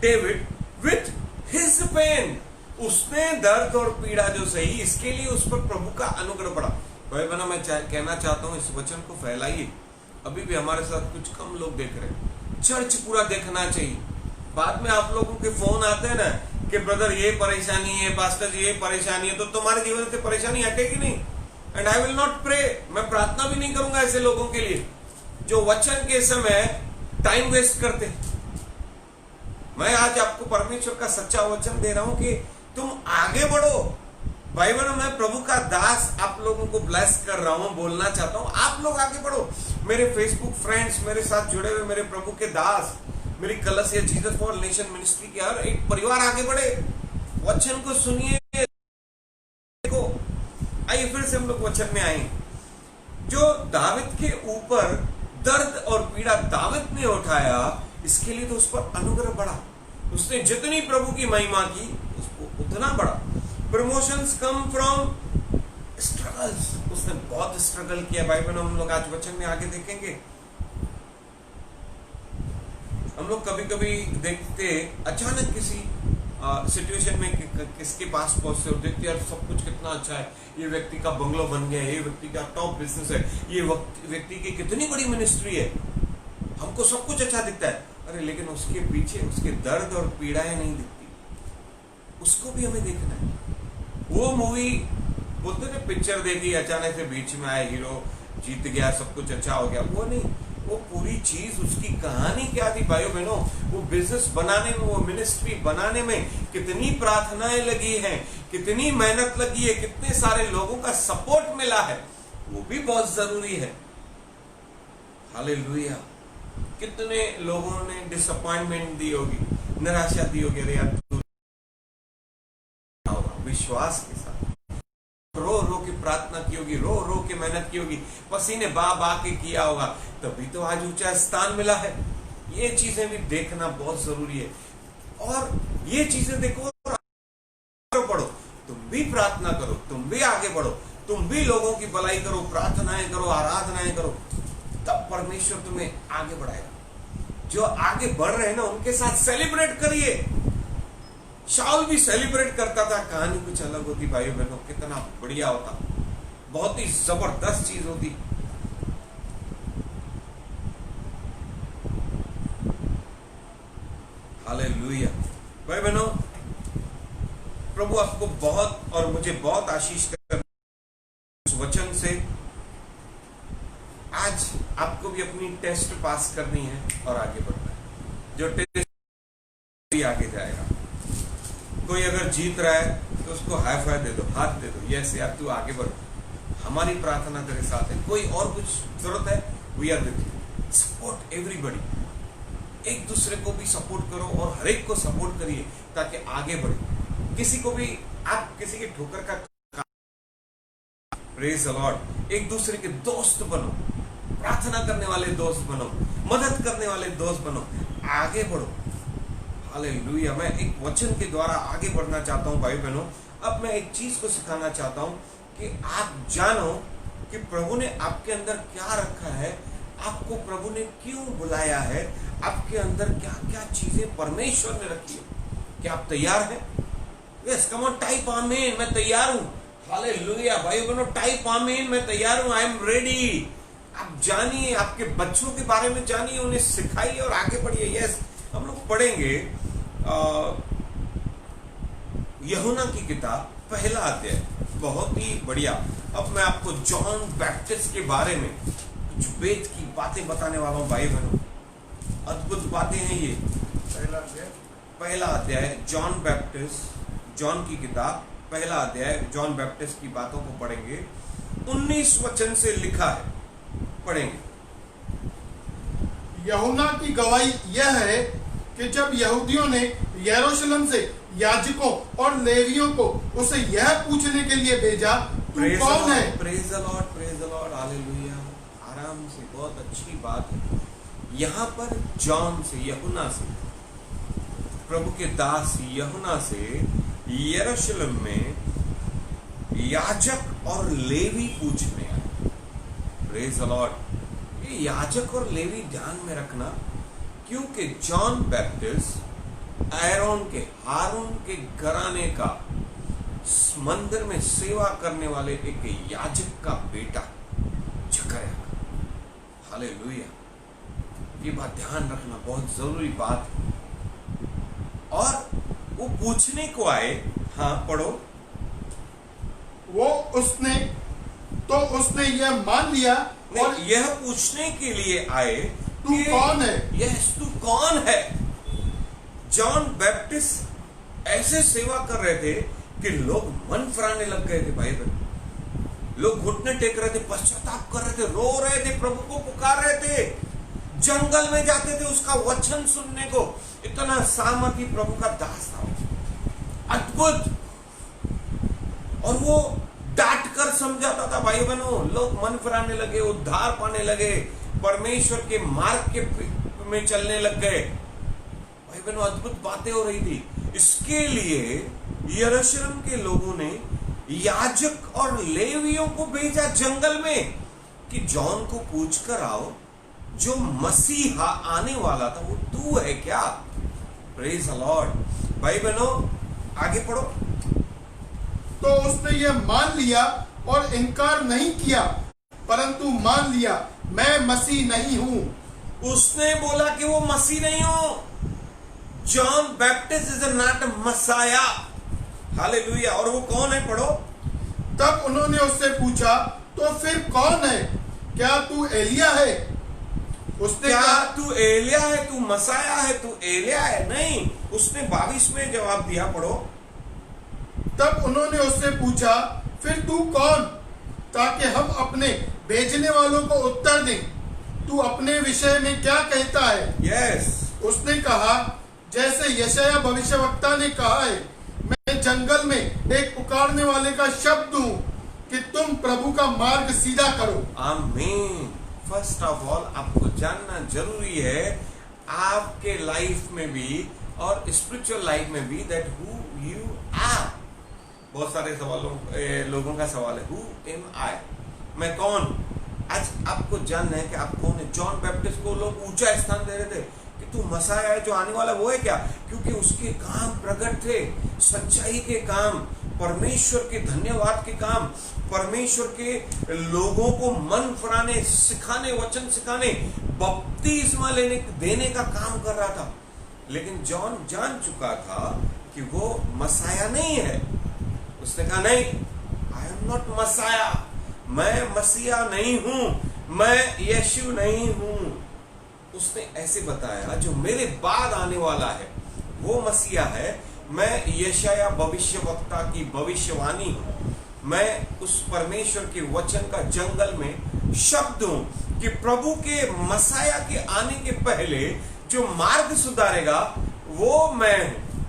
David with his pain. उसने दर्द और पीड़ा जो सही, इसके लिए उस पर प्रभु का अनुग्रह पड़ा। भाई बहनों, मैं कहना चाहता हूं, इस वचन को फैलाइए। अभी भी हमारे साथ कुछ कम लोग देख रहे हैं। चर्च पूरा देखना चाहिए। बाद में आप लोगों के फोन आते हैं ना कि ब्रदर ये परेशानी है, पास्टर जी ये परेशानी है, तो तुम्हारे जीवन से परेशानी हटेगी नहीं। And I will not pray, मैं प्रार्थना भी नहीं करूंगा ऐसे लोगों के लिए जो वचन के समय टाइम वेस्ट करते। मैं आज आपको परमेश्वर का सच्चा वचन दे रहा हूं कि तुम आगे बढ़ो। भाई बहनों, मैं प्रभु का दास आप लोगों को ब्लेस कर रहा हूं, बोलना चाहता हूं आप लोग आगे बढ़ो। मेरे फेसबुक फ्रेंड्स, मेरे साथ जुड़े हुए मेरे प्रभु के दास, मेरी कलश या जीसस फॉर नेशन मिनिस्ट्री के हर एक परिवार आगे बढ़े, वचन को सुनिए। देखो, आइए फिर से हम लोग वचन में आए। जो दाविद के ऊपर दर्द और पीड़ा दाविद ने उठाया, इसके लिए तो उस पर अनुग्रह बढ़ा। उसने जितनी प्रभु की महिमा की उसको उतना बढ़ा। Promotions come from struggles. उसने बहुत स्ट्रगल किया। भाई बहनों, हम लोग आज वचन में आगे देखेंगे। हम लोग कभी कभी देखते अचानक किसी सिचुएशन में किसके पास पहुंचते हो, देखते यार सब कुछ कितना अच्छा है, ये व्यक्ति का बंगलो बन गया है, ये व्यक्ति का टॉप बिजनेस है, ये व्यक्ति की कितनी बड़ी मिनिस्ट्री है, हमको सब कुछ अच्छा दिखता है। अरे लेकिन उसके पीछे उसके दर्द और पीड़ाएं नहीं दिखती, उसको भी हमें देखना है। वो मूवी बोलते थे, पिक्चर देखी अचानक से बीच में आया हीरो जीत गया, सब कुछ अच्छा हो गया, वो नहीं। वो पूरी चीज, उसकी कहानी क्या थी भाइयों बहनों, वो बिजनेस बनाने में, वो मिनिस्ट्री बनाने में कितनी प्रार्थनाएं लगी हैं, कितनी मेहनत लगी है, कितने सारे लोगों का सपोर्ट मिला है, वो भी बहुत जरूरी है। हालेलुया। कितने लोगों ने डिसअपॉइंटमेंट दी होगी, निराशा दी होगी, अरे यार विश्वास के साथ रो रो के प्रार्थना की होगी, रो रो के मेहनत की होगी, पसीने बा के किया होगा, तभी तो आज ऊंचा स्थान मिला है। ये चीजें भी देखना बहुत जरूरी है। और ये चीजें देखो, पढ़ो, तुम भी प्रार्थना करो, तुम भी आगे बढ़ो, तुम भी लोगों की भलाई करो, प्रार्थनाएं करो, आराधनाएं करो, तब परमेश्वर तुम्हें आगे बढ़ाएगा। जो आगे बढ़ रहे हैं ना, उनके साथ सेलिब्रेट करिए। शाऊल भी सेलिब्रेट करता था। कहानी कुछ अलग होती भाइयों बहनों, कितना बढ़िया होता, बहुत ही जबरदस्त चीज होती। हालेलुया। भाई बहनों, प्रभु आपको बहुत और मुझे बहुत आशीष कर उस वचन से। आज आपको भी अपनी टेस्ट पास करनी है और आगे बढ़ना है। जो टेस्ट भी आगे जाएगा। कोई अगर जीत रहा है तो उसको हाई फाइव दे दो, हाथ दे दो, यस यार तू आगे बढ़, हमारी प्रार्थना तेरे साथ है। कोई और कुछ जरूरत है, we are with you. Support everybody, एक दूसरे को भी सपोर्ट करो और हर एक को सपोर्ट करिए ताकि आगे बढ़े। किसी को भी आप किसी के ठोकर का प्रेज द लॉर्ड, एक दूसरे के दोस्त बनो, प्रार्थना करने वाले दोस्त बनो, मदद करने वाले दोस्त बनो, आगे बढ़ो। हालेलुया। मैं एक वचन के द्वारा आगे बढ़ना चाहता हूं भाई बहनों। अब मैं एक चीज को सिखाना चाहता हूं कि आप जानो कि प्रभु ने आपके अंदर क्या रखा है, आपको प्रभु ने क्यों बुलाया है, आपके अंदर क्या क्या चीजें परमेश्वर ने रखी है। क्या आप तैयार हैं? यस, कम ऑन, टाइप आमीन, मैं तैयार हूं। हालेलुया। भाई बहनों, टाइप आमीन, मैं तैयार हूं, आई एम रेडी। आप जानिए, आपके बच्चों के बारे में जानिए, उन्हें सिखाइए और आगे बढ़िए। यस, हम लोग पढ़ेंगे यूहन्ना की किताब पहला अध्याय, बहुत ही बढ़िया। अब मैं आपको जॉन बैप्टिस्ट के बारे में कुछ वेद की बातें बताने वाला हूं भाई बहनों। अद्भुत बातें हैं ये। पहला अध्याय जॉन बैप्टिस्ट, जॉन की किताब पहला अध्याय जॉन बैप्टिस्ट की बातों को पढ़ेंगे। 19 वचन से लिखा है, पढ़ेंगे। यूहन्ना की गवाही यह है कि जब यहूदियों ने यरूशलेम से याजकों और लेवियों को उसे यह पूछने के लिए भेजा, तू कौन है? Praise the Lord, praise the Lord, hallelujah. आराम से, बहुत अच्छी बात है। यहाँ पर जॉन से, यूहन्ना से, प्रभु के दास यूहन्ना से यरूशलेम में याजक और लेवी पूछने आए। Praise the Lord. ये याजक और लेवी ध्यान में रखना, क्योंकि जॉन बैप्टिस्ट आयरोन के, हारून के घराने का मंदिर में सेवा करने वाले एक याजक का बेटा, जकरया का। हालेलुया। ये बात ध्यान रखना, बहुत जरूरी बात है। और वो पूछने को आए। हाँ पढ़ो। उसने यह मान लिया और यह पूछने के लिए आए तू कौन है? यस, तू कौन है? जॉन बैप्टिस्ट ऐसे सेवा कर रहे थे कि लोग मन फिराने लग गए थे। भाई बहन, लोग घुटने टेक रहे थे, पश्चाताप कर रहे थे, रो रहे थे, प्रभु को पुकार रहे थे, जंगल में जाते थे उसका वचन सुनने को। इतना सामर्थी प्रभु का दास था, अद्भुत। और वो डांट कर समझाता था। भाई बहनों, लोग मन फिराने लगे, उद्धार पाने लगे, परमेश्वर के मार्ग के में चलने लग गए। भाई बहनों, अद्भुत बातें हो रही थी। इसके लिए यरूशलेम के लोगों ने याजक और लेवियों को भेजा जंगल में कि जॉन को पूछ कर आओ, जो मसीहा आने वाला था वो तू है क्या? Praise the Lord. भाई बहनों, आगे पढ़ो। तो उसने यह मान लिया और इनकार नहीं किया, परंतु मान लिया मैं मसीह नहीं हूं। उसने बोला कि वो मसीह नहीं हो। John Baptist is not messiah. Hallelujah. और वो कौन है? पढ़ो। तब उन्होंने उससे पूछा, तो फिर कौन है? क्या तू एलिया है? उसने कहा, तू एलिया है? तू मसाया है? तू एलिया है? नहीं। उसने 22 में जवाब दिया। पढ़ो। तब उन्होंने उससे पूछा, फिर तू कौन, ताकि हम अपने भेजने वालों को उत्तर दें। तू अपने विषय में क्या कहता है? यस। उसने कहा, जैसे यशायाह भविष्यवक्ता ने कहा है, मैं जंगल में एक पुकारने वाले का शब्द हूं कि तुम प्रभु का मार्ग सीधा करो। आमीन। फर्स्ट ऑफ ऑल आपको जानना जरूरी है आपके लाइफ में भी और स्पिरिचुअल लाइफ में भी, दैट हु यू आर। बहुत सारे लोगों का सवाल है, हु एम आई, मैं कौन? आज आपको जानना है कि आप कौन है। जॉन बैप्टिस्ट को लोग ऊंचा स्थान दे रहे थे कि तू मसाया है, जो आने वाला वो है क्या? क्योंकि उसके काम प्रकट थे, सच्चाई के काम, परमेश्वर के धन्यवाद के काम, परमेश्वर के लोगों को मन फिराने, सिखाने, वचन सिखाने, बपतिस्मा देने का काम कर रहा था। लेकिन जॉन जान चुका था कि वो मसाया नहीं है। उसने कहा, नहीं, आई एम नॉट मसाया, मैं मसीहा नहीं हूं, मैं यीशु नहीं हूं। उसने ऐसे बताया, जो मेरे बाद आने वाला है वो मसीहा है। मैं यशायाह भविष्यवक्ता की भविष्यवाणी हूं। मैं उस परमेश्वर के वचन का जंगल में शब्द हूं कि प्रभु के मसाया के आने के पहले जो मार्ग सुधारेगा वो मैं हूं।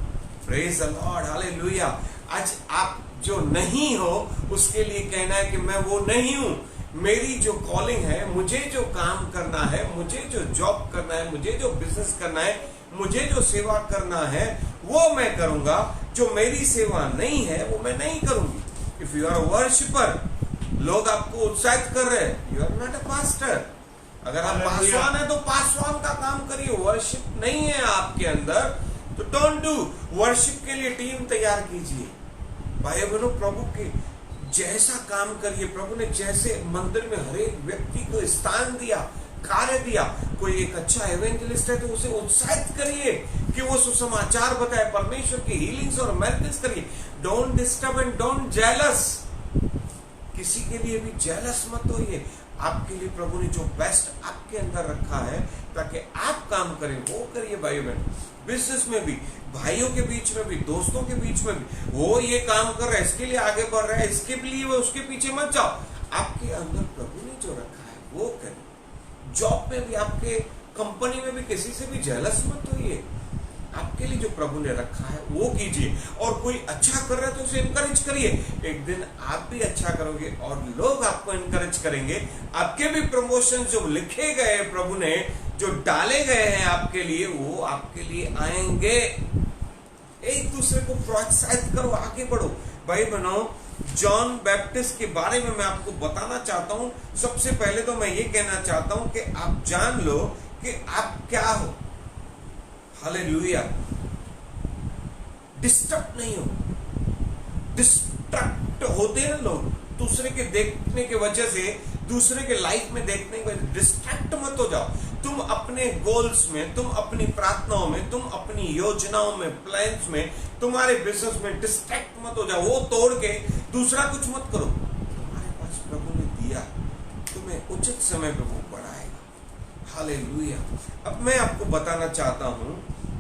Praise the Lord, hallelujah. आज आप जो नहीं हो उसके लिए कहना है कि मैं वो नहीं हूं। मेरी जो कॉलिंग है, मुझे जो काम करना है, मुझे जो जॉब करना है, मुझे जो बिजनेस करना है, मुझे जो सेवा करना है वो मैं करूंगा। जो मेरी सेवा नहीं है वो मैं नहीं करूंगी। If you are a worshipper, लोग आपको उत्साहित कर रहे हैं, you are not a pastor. अगर आप पासवान है तो पासवान का काम करिए। वर्शिप नहीं है आपके अंदर तो डोंट डू। वर्शिप के लिए टीम तैयार कीजिए। भाई बहनों, प्रभु के जैसा काम करिए। प्रभु ने जैसे मंदिर में हर एक व्यक्ति को स्थान दिया, कार्य दिया, कोई एक अच्छा एवेंजलिस्ट है तो उसे उत्साहित करिए कि वो सुसमाचार बताए, परमेश्वर की हीलिंग्स और मिरेकल्स करिए। Don't disturb and don't jealous. किसी के लिए भी जेलस मत होइए। आपके लिए प्रभु ने जो बेस्ट आपके अंदर रखा है ताकि आप काम करें वो करिए। भाई बहन, बिजनेस में भी, भाइयों के बीच में भी, दोस्तों के बीच में भी, वो ये काम कर रहा है, इसके लिए आगे बढ़ रहा है, इसके लिए वो उसके पीछे मत जाओ। आपके अंदर प्रभु ने जो रखा है वो करिए। जॉब में भी, आपके कंपनी में भी किसी से भी जेलस मत होइए। आपके लिए जो प्रभु ने रखा है वो कीजिए। और कोई अच्छा कर रहा है तो उसे इनकरेज करिए। एक दिन आप भी अच्छा करोगे और लोग आपको इनकरेज करेंगे। आपके भी प्रमोशन जो लिखे गए प्रभु ने, जो डाले गए हैं आपके लिए, वो आपके लिए आएंगे। एक दूसरे को प्रोत्साहित करो, आगे बढ़ो। भाई बहनों, जॉन बैप्टिस्ट के बारे में मैं आपको बताना चाहता हूं। सबसे पहले तो मैं ये कहना चाहता हूं कि आप जान लो कि आप क्या हो। हालेलुया। डिस्ट्रक्ट नहीं हो। डिस्ट्रक्ट होते हैं लोग, दूसरे के देखने की वजह से दूसरे के लाइफ में देखने के बाद डिस्ट्रैक्ट मत हो जाओ। तुम अपने गोल्स में, तुम अपनी प्रार्थनाओं में, तुम अपनी योजनाओं में, प्लान्स में, तुम्हारे बिजनेस में डिस्ट्रैक्ट मत हो जाओ। वो तोड़ के दूसरा कुछ मत करो। तुम्हारे पास प्रभु ने दिया, तुम्हें उचित समय पे वो बढ़ाएगा। हालेलुया। अब मैं आपको बताना चाहता हूं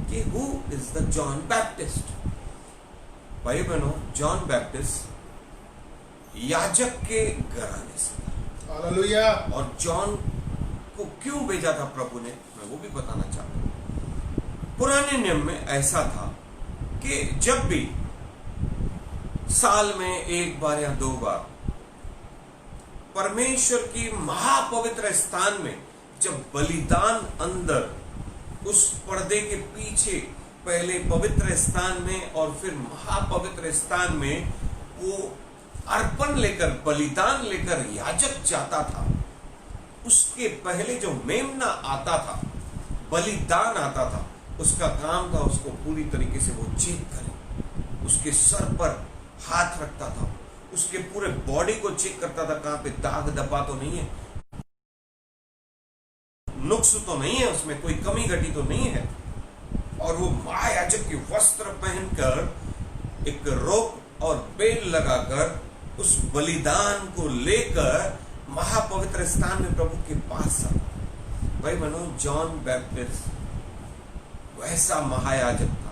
कि who is the John Baptist. भाई बहनों, जॉन बैप्टिस्ट याजक के घराने से था। हालेलुया। और जॉन को क्यों भेजा था प्रभु ने, मैं वो भी बताना चाहता हूं। पुराने नियम में ऐसा था कि जब भी साल में एक बार या 2 बार परमेश्वर की महापवित्र स्थान में जब बलिदान अंदर उस पर्दे के पीछे, पहले पवित्र स्थान में और फिर महापवित्र स्थान में वो अर्पण लेकर, बलिदान लेकर याजक जाता था, उसके पहले जो मेमना आता था, बलिदान आता था, उसका काम था उसको पूरी तरीके से वो चेक करे। उसके सर पर हाथ रखता था, उसके पूरे बॉडी को चेक करता था, कहां पे दाग धब्बा तो नहीं है, नुक्स तो नहीं है, उसमें कोई कमी घटी तो नहीं है। और वो महायाजक के वस्त्र पहनकर, एक रोप और बेल लगाकर, उस बलिदान को लेकर महापवित्र स्थान में प्रभु के पास आता। भाई बनो, जॉन बैप्टिस्ट वैसा महायाजक था।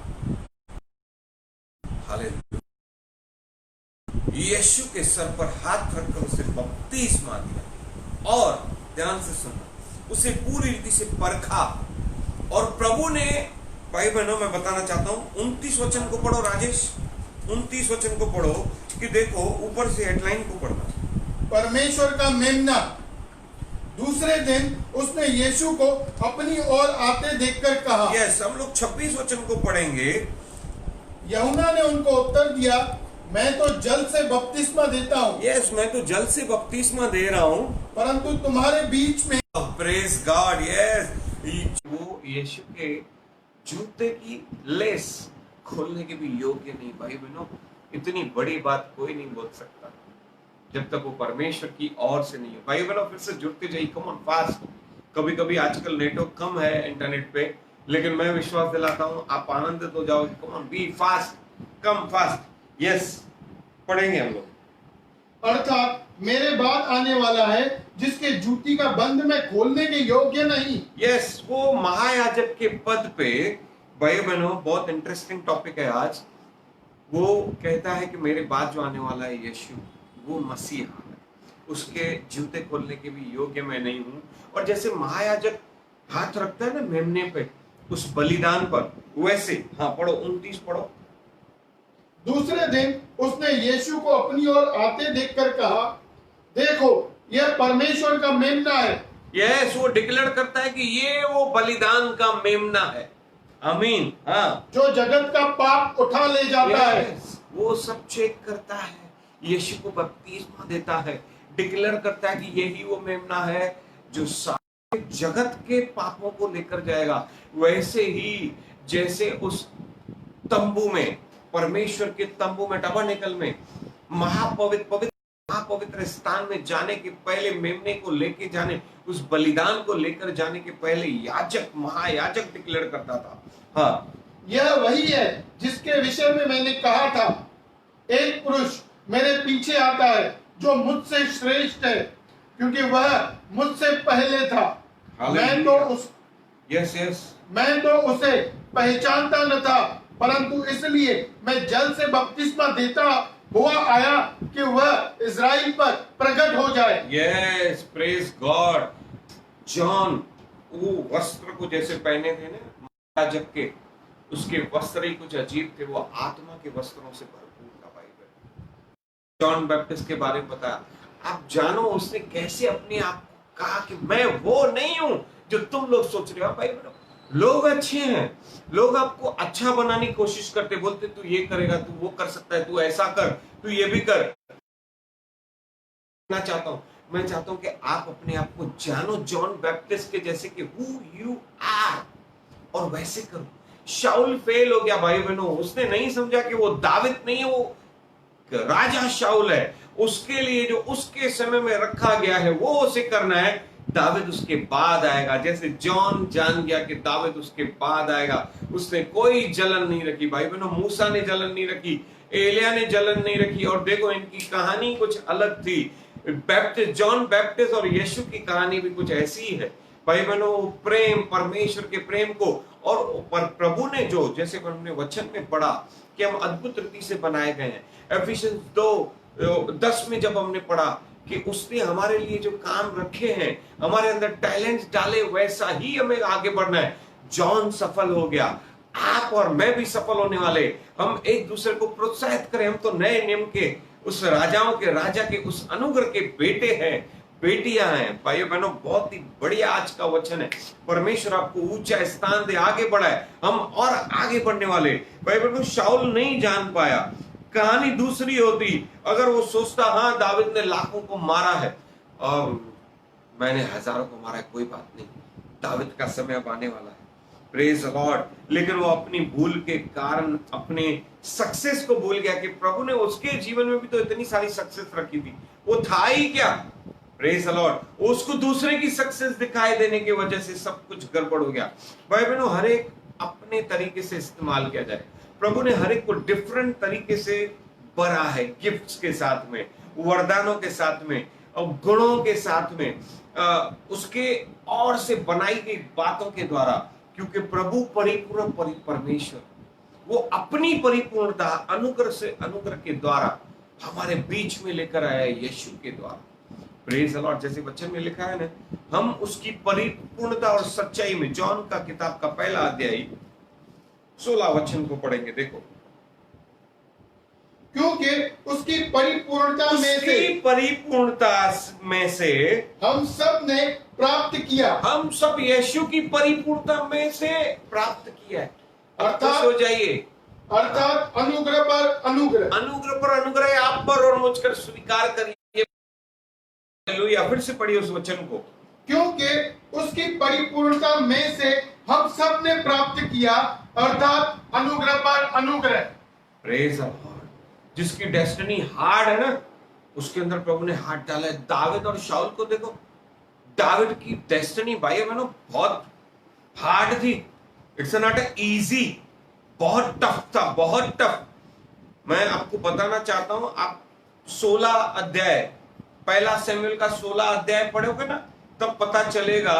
हालेलुया। यीशु के सर पर हाथ रखकर उसे बपतिस्मा दिया और ध्यान से सुनना, उसे पूरी रीति से परखा। और प्रभु ने, भाई बहनों, मैं बताना चाहता हूं, 29 वचन को पढ़ो राजेश, 29 वचन को पढ़ो कि देखो, ऊपर से हेडलाइन को पढ़ना। परमेश्वर का मेमना। दूसरे दिन उसने यीशु को अपनी ओर आते देखकर कहा। यस, हम लोग 26 वचन को पढ़ेंगे। यूहन्ना ने उनको उत्तर दिया, मैं तो जल से बपतिस्मा देता हूँ। यस, मैं तो जल से बपतिस्मा दे रहा हूँ, परंतु तुम्हारे बीच में, प्रेज गॉड, यस, वो यीशु के जूते की लेस खोलने के भी योग्य नहीं। भाई बहनों, इतनी बड़ी बात कोई नहीं बोल सकता जब तक वो परमेश्वर की ओर से नहीं है। भाई बहनों, फिर से जुड़ते जाइए, कम ऑन फास्ट। कभी कभी आजकल नेटवर्क कम है इंटरनेट पे, लेकिन मैं विश्वास दिलाता हूं आप आनंदित हो जाओगे। Come on, be fast, come fast. Yes, पढ़ेंगे हम लोग। अर्थात मेरे बाद आने वाला है जिसके जूती का बंद मैं खोलने के योग्य नहीं। यस, वो महायाजक के पद पे, भाई बहनों, बहुत इंटरेस्टिंग टॉपिक है आज। वो कहता है कि मेरे बाद जो आने वाला है यीशु, वो मसीहा है, उसके जूते खोलने के भी योग्य मैं नहीं हूं। और जैसे महायाजक हाथ रखता है ना मेमने पे, उस बलिदान पर, वैसे, हाँ पढ़ो, 29 पढ़ो। दूसरे दिन उसने यीशु को अपनी ओर आते देखकर कहा, देखो यह परमेश्वर का मेमना है। यस, वो डिक्लेयर करता है कि ये वो बलिदान का मेमना है। आमीन। हाँ, जो जगत का पाप उठा ले जाता है। वो सब चेक करता है, यीशु को बपतिस्मा देता है, डिक्लेयर करता है कि यही वो मेमना है जो सारे जगत के पापों को लेकर जाएगा। वैसे ही जैसे उस तंबू में, परमेश्वर के तंबू में, टबरनेकल में, महापवित्र स्थान में जाने के पहले, मेमने को लेके जाने, उस बलिदान को लेकर जाने के पहले याजक, महायाजक डिक्लेयर करता था। हाँ, यह वही है जिसके विषय में मैंने कहा था, एक पुरुष मेरे पीछे आता है जो मुझसे श्रेष्ठ है, क्योंकि वह मुझसे पहले था। मैं तो उसे पहचानता न था, परंतु इसलिए मैं जल से बपतिस्मा देता हुआ आया कि वह इज़राइल पर प्रकट हो जाए। Yes, praise God. जॉन वो वस्त्र को जैसे पहने थे ना याजक के, उसके वस्त्र ही कुछ अजीब थे, वो आत्मा के वस्त्रों से भरपूर था। भाई जॉन बैप्टिस्ट के बारे में बताया, आप जानो उसने कैसे अपने आप को कहा कि मैं वो नहीं हूं जो तुम लोग सोच रहे हो। भाई लोग अच्छे हैं, लोग आपको अच्छा बनाने की कोशिश करते, बोलते तू ये करेगा, तू वो कर सकता है, तू ऐसा कर, तू ये भी कर। मैं चाहता हूं कि आप अपने आप को जानो जॉन बैप्टिस्ट के जैसे कि हु यू आर, और वैसे करो। शाऊल फेल हो गया भाई बहनों, उसने नहीं समझा कि वो दाविद नहीं है, वो राजा शाऊल है। उसके लिए जो उसके समय में रखा गया है वो उसे करना है। दाविद उसके बाद आएगा, जैसे जॉन जान गया कि दाविद उसके बाद आएगा, उसने कोई जलन नहीं रखी। भाई बहनों, मूसा ने जलन नहीं रखी, एलिया ने जलन नहीं रखी। और देखो इनकी कहानी कुछ अलग थी। बैप्टिस्ट, जॉन बैप्टिस्ट और यीशु की कहानी भी कुछ ऐसी ही है। भाई बहनों, प्रेम, परमेश्वर के प्रेम को, और पर प्रभु ने जो, जैसे हमने वचन में पढ़ा कि हम अद्भुत रीति से बनाए गए हैं। एफिशिएंस 2:10 में जब हमने पढ़ा कि उसने हमारे लिए जो काम रखे हैं, हमारे अंदर टैलेंट्स डाले, वैसा ही हमें आगे बढ़ना है। जॉन सफल हो गया, आप और मैं भी सफल होने वाले। हम एक दूसरे को प्रोत्साहित करें। हम तो नए नियम के उस राजाओं के राजा के उस अनुग्रह के बेटे हैं, बेटियां हैं। भाइयों बहनों, बहुत ही बढ़िया आज का वचन है। परमेश्वर आपको ऊंचा स्थान दे, आगे बढ़ाए, हम और आगे बढ़ने वाले। भाई बहनों, शाऊल नहीं जान पाया, कहानी दूसरी होती। अगर वो सोचता हाँ दाविद ने लाखों को मारा है और मैंने हजारों को मारा है, कोई बात नहीं, दाविद का समय अब आने वाला है, प्रेज द लॉर्ड। लेकिन वो अपनी भूल के कारण अपने सक्सेस को भूल गया कि प्रभु ने उसके जीवन में भी तो इतनी सारी सक्सेस रखी थी, वो था ही क्या, प्रेज द लॉर्ड। उसको दूसरे की सक्सेस दिखाई देने की वजह से सब कुछ गड़बड़ हो गया। भाई बहनों, हर एक अपने तरीके से इस्तेमाल किया जाए। प्रभु ने हर एक को डिफरेंट तरीके से भरा है, गिफ्ट्स के साथ में, वरदानों के साथ में, और गुणों के साथ में, उसके और से बनाई गई बातों के द्वारा। क्योंकि प्रभु परिपूर्ण परमेश्वर, वो अपनी परिपूर्णता अनुग्रह से, अनुग्रह के द्वारा हमारे बीच में लेकर आया है, यीशु के द्वारा। Praise the Lord. जैसे वचन में लिखा है ना, हम उसकी परिपूर्णता और सच्चाई में, जॉन का किताब का पहला अध्याय 16 वचन को पढ़ेंगे। देखो, क्योंकि उसकी परिपूर्णता में से हम सब ने प्राप्त किया। हम सब यीशु की परिपूर्णता में से प्राप्त किया है। अर्थात हो जाइए, अर्थात अनुग्रह पर अनुग्रह, अनुग्रह पर अनुग्रह आप पर और मुझ पर स्वीकार करिए। हालेलुया। फिर से पढ़िए उस वचन को। क्योंकि उसकी परिपूर्णता में से हम सब ने प्राप्त किया, अर्थात अनुग्रह पर अनुग्रह। Praise the Lord. जिसकी डेस्टिनी हार्ड है ना, उसके अंदर प्रभु ने हाथ डाला है। दाविद और शाऊल को देखो, दाविद की डेस्टिनी भाई बहनों बहुत हार्ड थी। इट्स नॉट इजी, बहुत टफ था, बहुत टफ। मैं आपको बताना चाहता हूं, आप 16 अध्याय, पहला शमूएल का 16 अध्याय पढ़ोगे ना, तब पता चलेगा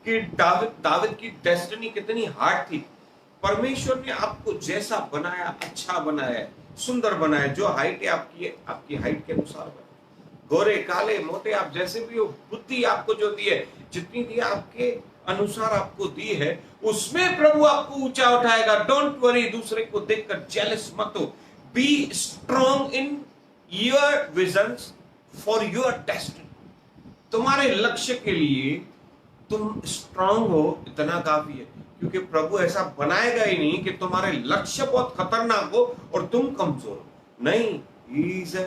कि दाविद की डेस्टिनी कितनी हार्ड थी। परमेश्वर ने आपको जैसा बनाया, अच्छा बनाया, सुंदर बनाया। जो हाइट है आपकी हाइट के अनुसार बनाया। गोरे, काले, मोटे, आप जैसे भी हो, बुद्धि आपको जो दी है, जितनी दी आपके अनुसार आपको दी है, उसमें प्रभु आपको ऊंचा उठाएगा। डोंट वरी, दूसरे को देखकर जेलस मत हो। Be strong in your visions for your destiny. तुम्हारे लक्ष्य के लिए तुम स्ट्रांग हो, इतना काफी है। क्योंकि प्रभु ऐसा बनाएगा ही नहीं कि तुम्हारे लक्ष्य बहुत खतरनाक हो और तुम कमजोर हो। नहीं, he is a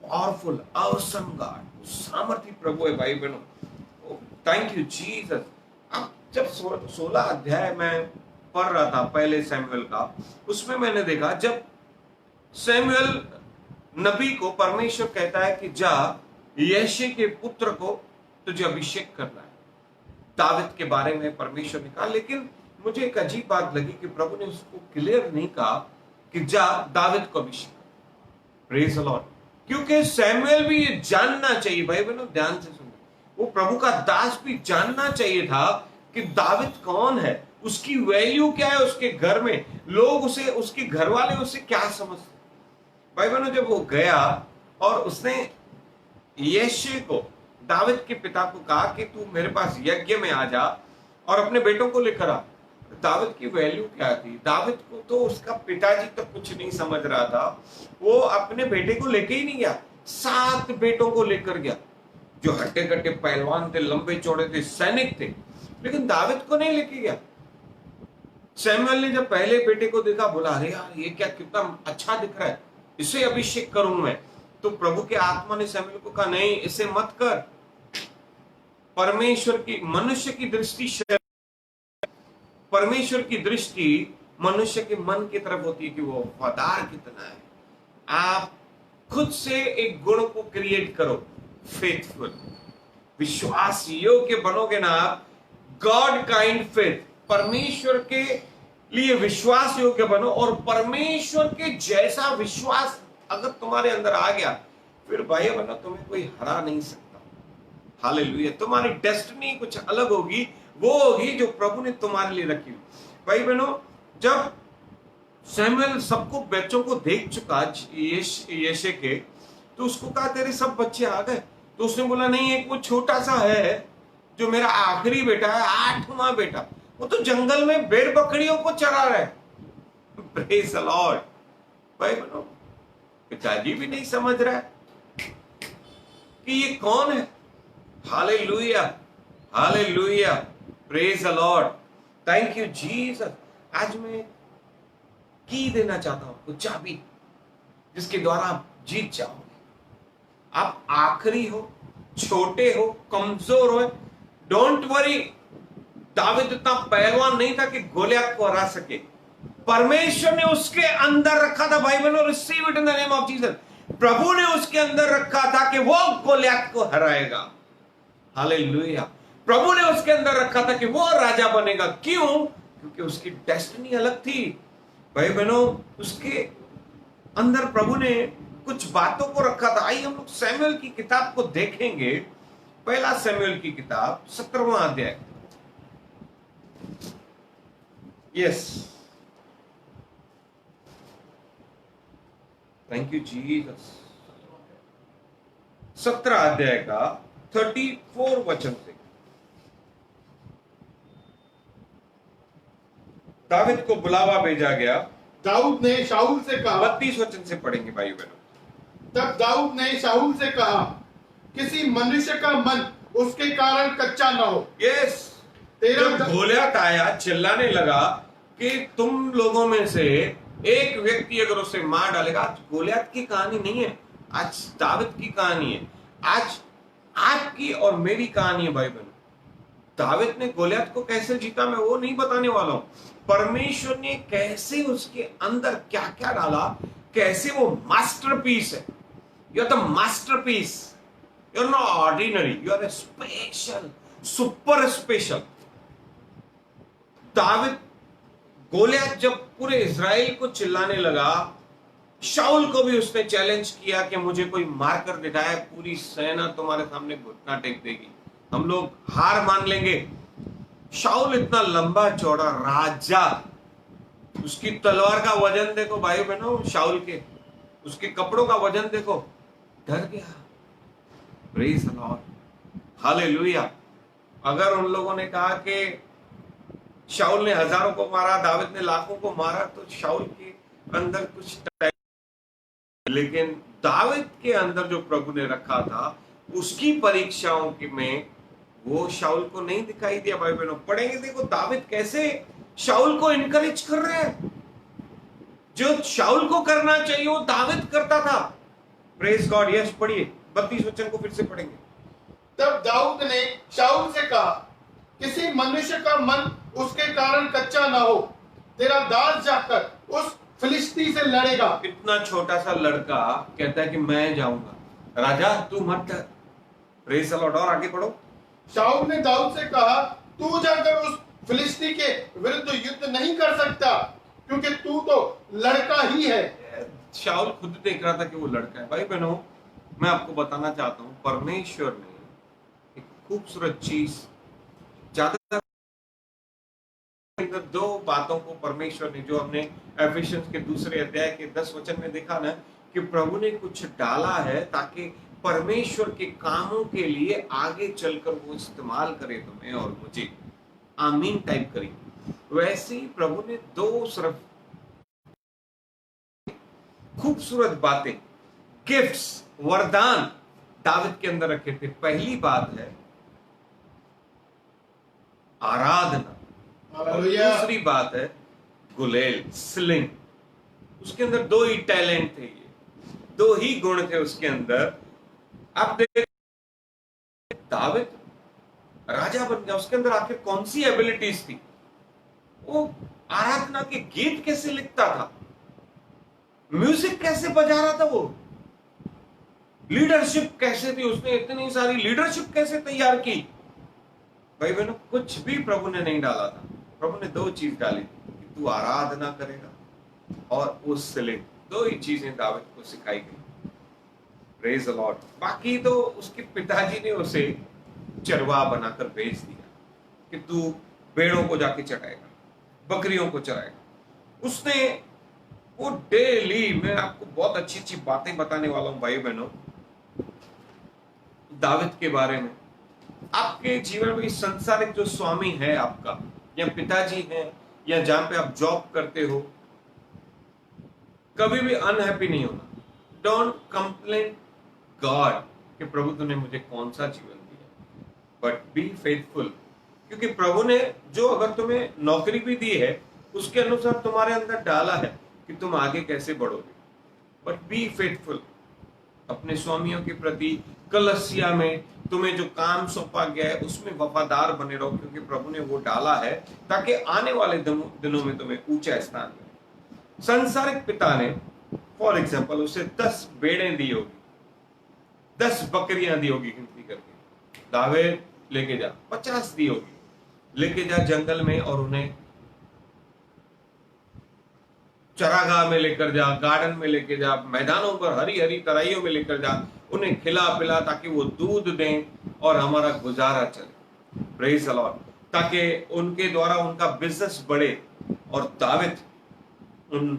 powerful awesome God. सामर्थी प्रभु है भाई बहनों। Thank you Jesus. अब जब 16 अध्याय में पढ़ रहा था पहले शमूएल का, उसमें मैंने देखा जब शमूएल नबी को परमेश्वर कहता है कि जा, यिशै के पुत्र को तुझे अभिषेक करना है। दाविद के बारे में परमेश्वर ने कहा, लेकिन मुझे एक अजीब बात लगी कि प्रभु ने उसको क्लियर नहीं कहा कि जा दाविद को अभिषेक कर। Praise the Lord. क्योंकि शमूएल भी ये जानना चाहिए, भाई बहनों ध्यान से सुनो, वो प्रभु का दास भी जानना चाहिए था कि दाविद कौन है, उसकी वैल्यू क्या है, उसके घर में लोग उसे, उसके घर वाले उसे क्या समझते। भाई बहनों, जब वो गया और उसने यिशै को, दाविद के पिता को कहा कि तू मेरे पास यज्ञ में आ जा और अपने बेटों को लेकर आ। दाविद की वैल्यू क्या थी? दाविद को तो उसका पिताजी तो कुछ नहीं समझ रहा था। वो अपने बेटे को लेके ही नहीं गया, 7 बेटों को लेकर गया जो हट्टे कट्टे पहलवान थे, लंबे चौड़े थे, सैनिक थे, लेकिन दाविद को नहीं लेके गया। शमूएल ने जब पहले बेटे को देखा, बोला अरे यार ये क्या, कितना अच्छा दिख रहा है, इसे अभिषेक करूं मैं। तो प्रभु के आत्मा ने शमूएल को कहा नहीं, इसे मत कर। परमेश्वर की, मनुष्य की दृष्टि, परमेश्वर की दृष्टि मनुष्य के मन की तरफ होती है कि वो वफादार कितना है। आप खुद से एक गुण को क्रिएट करो, फेथफुल। विश्वास योग्य बनोगे ना आप, गॉड काइंड फेथ, परमेश्वर के लिए विश्वास योग्य बनो, और परमेश्वर के जैसा विश्वास अगर तुम्हारे अंदर आ गया, फिर भाई बनो तुम्हें कोई हरा नहीं सकता। हालेलुया। तुम्हारी डेस्टिनी कुछ अलग होगी, वो होगी जो प्रभु ने तुम्हारे लिए रखी। भाई बहनों, जब सैमुएल सबको बच्चों को देख चुका यशे के, तो उसको कहा तेरे सब बच्चे आ गए? तो उसने बोला नहीं, एक वो छोटा सा है जो मेरा आखिरी बेटा है, 8वां बेटा, वो तो जंगल में भेड़ बकरियों को चरा रहा है। Praise the Lord. भाई बहनों, पिताजी भी नहीं समझ रहा है कि ये कौन है। Hallelujah, hallelujah, praise the Lord, thank you Jesus. आज मैं की देना चाहता हूं आपको, चाबी जिसके द्वारा आप जीत जाओगे। आप आखिरी हो, छोटे हो, कमजोर हो, डोंट वरी। दाऊद इतना पहलवान नहीं था कि गोलियत को हरा सके, परमेश्वर ने उसके अंदर रखा था। भाई बहनों, receive it in the name of Jesus. प्रभु ने उसके अंदर रखा था कि वो गोलियत को हराएगा। हालेलुया। प्रभु ने उसके अंदर रखा था कि वो राजा बनेगा। क्यों? क्योंकि उसकी डेस्टिनी अलग थी। भाई बहनों, उसके अंदर प्रभु ने कुछ बातों को रखा था। आइए हम लोग सैमुएल की किताब को देखेंगे। पहला सैमुएल की किताब 17वां अध्याय। Yes, thank you Jesus. 17 अध्याय का 34 वचन से दाऊद को बुलावा भेजा गया। दाऊद ने शाऊल से कहा, 32 वचन से पढ़ेंगे भाई बहनों। तब दाऊद ने शाऊल से कहा, किसी मनुष्य का मन उसके कारण कच्चा न हो। यस, तेरा जब गोलियत आया, चिल्लाने लगा कि तुम लोगों में से एक व्यक्ति अगर उसे मार डालेगा। आज गोलियत की कहानी नहीं है, आज दाऊद की कहानी है। आज आपकी और मेरी कहानी है भाई बहन। दाऊद ने गोलियत को कैसे जीता मैं वो नहीं बताने वाला हूं। परमेश्वर ने कैसे उसके अंदर क्या क्या डाला, कैसे वो मास्टरपीस है। You are the masterpiece, you are not ordinary, you are a special, super special. दाऊद गोलियत जब पूरे इज़राइल को चिल्लाने लगा, शाऊल को भी उसने चैलेंज किया कि मुझे कोई मार कर दिखाए, पूरी सेना तुम्हारे सामने घुटना टेक देगी, हम लोग हार मान लेंगे। शाऊल इतना लंबा चौड़ा राजा, उसकी तलवार का वजन देखो भाई बहनों, शाऊल के उसके कपड़ों का वजन देखो, डर गया। Praise the Lord, hallelujah. अगर उन लोगों ने कहा कि शाऊल ने हजारों को मारा, दाऊद ने लाखों को मारा, तो शाऊल के अंदर कुछ, लेकिन दाऊद के अंदर जो प्रभु ने रखा था, उसकी परीक्षाओं में वो शाऊल को नहीं दिखाई दिया। भाई बहनों, पढ़ेंगे देखो दाऊद कैसे शाऊल को इनकरेज कर रहे हैं। जो शाऊल को करना चाहिए वो दाऊद करता था। Praise God. यस, पढ़िए 32 वचन को फिर से पढ़ेंगे। तब दाऊद ने शाऊल से कहा, किसी मनुष्य का मन उसके कारण कच्चा ना हो। तेरा दास जाकर उस फिलिस्ती से लड़ेगा। इतना छोटा सा लड़का कहता है कि मैं जाऊंगा, राजा तू मत डर। Praise the Lord. और आगे पढ़ो। शाऊल ने दाऊद से कहा, तू जाकर उस फिलिस्ती के विरुद्ध युद्ध नहीं कर सकता, क्योंकि तू तो लड़का ही है। शाऊल खुद देख रहा था कि वो लड़का है। भाई बहनों, मैं आपको बताना चाहता हूं, परमेश्वर ने एक खूबसूरत चीज, ज्यादातर दो बातों को परमेश्वर ने, जो हमने एफिशियंस के 2 अध्याय के 10 वचन में देखा ना, कि प्रभु ने कुछ डाला है ताकि परमेश्वर के कामों के लिए आगे चलकर वो इस्तेमाल करे तुम्हें और मुझे। आमीन टाइप करिए। वैसे ही प्रभु ने 2 सिर्फ खूबसूरत बातें, गिफ्ट्स, वरदान दाऊद के अंदर रखे थे। पहली बात है आराधना, और दूसरी बात है गुलेल, स्लिंग। उसके अंदर 2 ही टैलेंट थे, ये 2 ही गुण थे उसके अंदर। अब देखिए दाऊद राजा बन गया, उसके अंदर आखिर कौन सी एबिलिटीज थी? वो आराधना के गीत कैसे लिखता था, म्यूजिक कैसे बजा रहा था वो, लीडरशिप कैसे थी, उसने इतनी सारी लीडरशिप कैसे तैयार की। भाई बहनों, कुछ भी प्रभु ने नहीं डाला था। प्रभु ने दो चीज डाली कि तू आराधना करेगा और वो सिलिंग, दो ही चीजें दाऊद को सिखाई गई। Praise the Lord. बाकी तो उसके पिताजी ने उसे चरवाहा बनाकर भेज दिया कि तू भेड़ों को जाके चराएगा, बकरियों को चराएगा। उसने वो डेली, मैं आपको बहुत अच्छी अच्छी बातें बताने वाला हूं भाई बहनों दाऊद के बारे में। आपके जीवन में संसारिक जो स्वामी है आपका, या पिताजी है, या जहां पे आप जॉब करते हो, कभी भी अनहैप्पी नहीं होना। डोंट कंप्लेन गॉड कि प्रभु तूने मुझे कौन सा जीवन दिया, बट बी फेथफुल, क्योंकि प्रभु ने जो अगर तुम्हें नौकरी भी दी है उसके अनुसार तुम्हारे अंदर डाला है कि तुम आगे कैसे बढ़ोगे। बट बी फेथफुल अपने स्वामियों के प्रति। कलसिया में तुम्हें जो काम सौंपा गया है उसमें वफादार बने रहो, क्योंकि प्रभु ने वो डाला है ताकि आने वाले दिनों में तुम्हें ऊंचा स्थान मिले। संसारिक पिता ने फॉर एग्जाम्पल उसे 10 भेड़ें दी होगी, 10 बकरियां दी होगी गिनती करके। दाऊद लेके जा, 50 दी होगी, लेके जा जंगल में और उन्हें चरागाह में लेकर जा, गार्डन में लेके जा, मैदानों पर हरी हरी तराइयों में लेकर जा, उन्हें खिला पिला ताकि वो दूध दें और हमारा गुजारा चले। Praise the Lord. ताकि उनके द्वारा उनका बिजनेस बढ़े। और दाऊद उन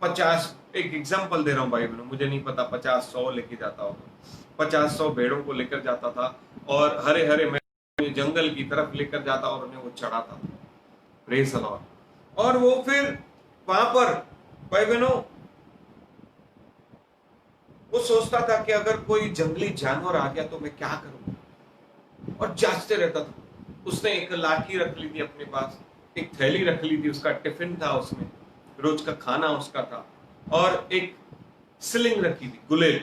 50, एक एग्जांपल दे रहा हूं भाई बहनों, मुझे नहीं पता 50-100 लेके जाता होगा, 50-100 भेड़ों को लेकर जाता था और हरे हरे जंगल की तरफ लेकर जाता और उन्हें वो चढ़ाता था। Praise the Lord. और वो फिर वहां पर भाई बहनों वो सोचता था कि अगर कोई जंगली जानवर आ गया तो मैं क्या करूं, और जांचते रहता था। उसने एक लाठी रख ली थी अपने पास, एक थैली रख ली थी, उसका टिफिन था, उसमें रोज का खाना उसका था, और एक सिलिंग रखी थी, गुलेल,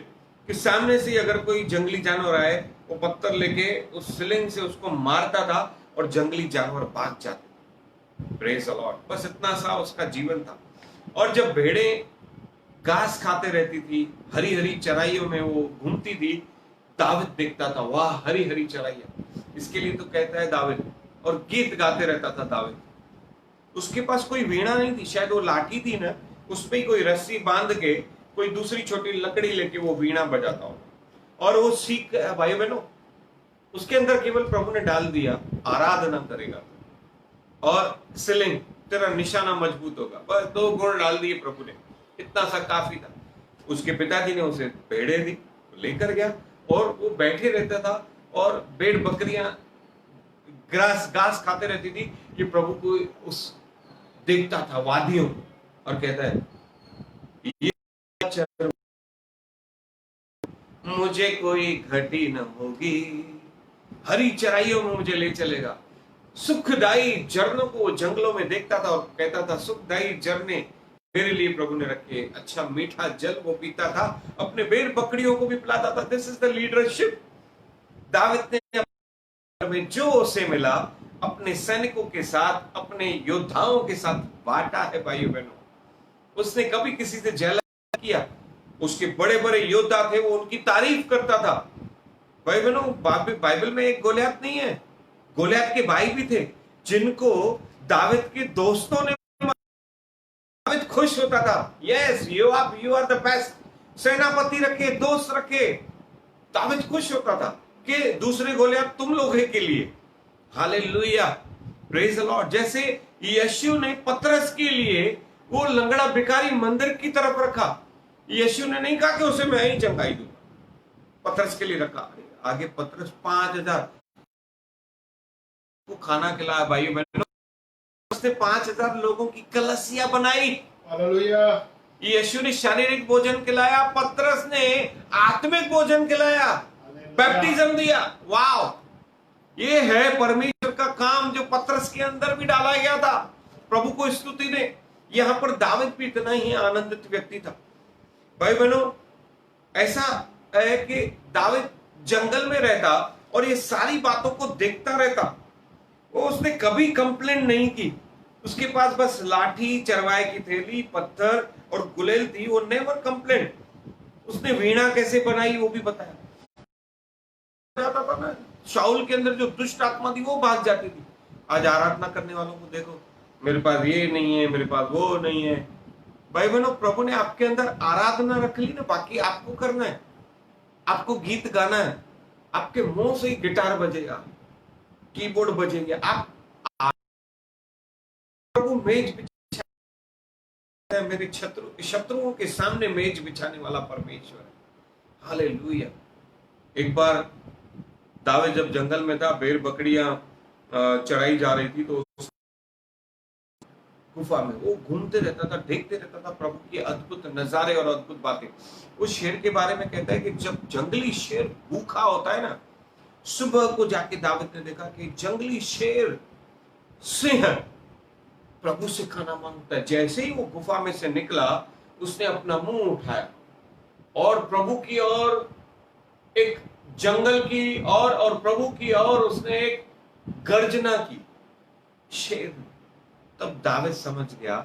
कि सामने से अगर कोई जंगली जानवर आए वो पत्थर लेके उस सिलिंग से उसको मारता था और जंगली जानवर भाग जाते। Praise the Lord. बस इतना सा उसका जीवन था। और जब भेड़ें घास खाते रहती थी, हरी हरी चराइयों में वो घूमती थी, दाऊद देखता था, वाह हरी हरी चराइयां, इसके लिए तो कहता है दाऊद, और गीत गाते रहता था दाऊद। उसके पास कोई वीणा नहीं थी, शायद वो लाठी थी ना, उस पे कोई रस्सी बांध के कोई दूसरी छोटी लकड़ी लेके वो वीणा बजाता हो। और वो सीख गया भाई बहनों, उसके अंदर केवल प्रभु ने डाल दिया आराधना करेगा और सिलिंग, तेरा निशाना मजबूत होगा। बस 2 गुण डाल दिए प्रभु ने, इतना सा काफी था। उसके पिताजी ने उसे भेड़े दी, लेकर गया और वो बैठे रहता था और भेड़ बकरियां घास खाते रहती थी। कि प्रभु को उस देखता था वादियों और कहता है ये मुझे कोई घटी न होगी, हरी चराइयों में मुझे ले चलेगा। सुखदाई झरनों को वो जंगलों में देखता था और कहता था सुखदाई झरने मेरे लिए प्रभु ने रखे, अच्छा मीठा जल वो पीता था, अपने भेड़ बकरियों को भी पिलाता था। This is the leadership. दाऊद ने जो उसे मिला अपने सैनिकों के साथ, अपने योद्धाओं के साथ बांटा है भाइयों बहनों। उसने कभी किसी से जलन नहीं किया। उसके बड़े बड़े योद्धा थे, वो उनकी तारीफ करता था। भाई बहनों, बाइबल में एक गोलियत नहीं है, गोलियत के भाई भी थे जिनको दाऊद के दोस्तों ने, दाऊद खुश होता था, yes you are the best, सेनापति रखे, दोस्त रखे। दाऊद खुश होता था कि दूसरे गोलियत तुम लोग के लिए। Hallelujah, praise the Lord. जैसे यीशु ने पतरस के लिए वो लंगड़ा भिखारी मंदिर की तरफ रखा, यीशु ने नहीं कहा कि उसे मैं ही चंगाई दूंगा, पतरस के लिए रखा। आगे पतरस 5000 को खाना खिलाया भाई बहनों, उसने 5000 लोगों की कलसिया बनाई। हालेलुया। यीशु ने शारीरिक भोजन खिलाया, पतरस ने आत्मिक भोजन खिलाया, बैप्टिज्म दिया। वाव, ये है परमेश्वर का काम जो पतरस के अंदर भी डाला गया था। प्रभु को स्तुति दे। यहां पर दाऊद भी इतना ही आनंदित व्यक्ति था भाई बहनों। ऐसा है कि दाऊद जंगल में रहता और ये सारी बातों को देखता रहता, वो उसने कभी कंप्लेन नहीं की। उसके पास बस लाठी, चरवाहे की थैली, पत्थर और गुलेल थी। वो नेवर कंप्लेन। उसने वीणा कैसे बनाई वो भी बताया। जाता था ना, शाऊल के अंदर जो दुष्ट आत्मा थी वो भाग जाती थी। आज आराधना करने वालों को देखो, मेरे पास ये नहीं है, मेरे पास वो नहीं है। भाई बहनों, प्रभु ने आपके अंदर आराधना रख ली ना, बाकी आपको करना है। आपको गीत गाना है, आपके मुंह से ही गिटार बजेगा, कीबोर्ड बजेंगे। आप प्रभु मेज बिछा, मेरे शत्रुओं के सामने मेज बिछाने वाला परमेश्वर है। हालेलुया। एक बार दाऊद जब जंगल में था, भेड़ बकरियां चढ़ाई जा रही थी, तो गुफा में वो घूमते रहता था, देखते रहता था प्रभु के अद्भुत नजारे और अद्भुत बातें। उस शेर के बारे में कहता है कि जब जंगली शेर भूखा होता है ना, सुबह को जाके दाऊद ने देखा कि जंगली शेर सिंह प्रभु से खाना मांगता है। जैसे ही वो गुफा में से निकला, उसने अपना मुंह उठाया और प्रभु की ओर, एक जंगल की ओर और प्रभु की ओर उसने एक गर्जना की, शेर। तब दाऊद समझ गया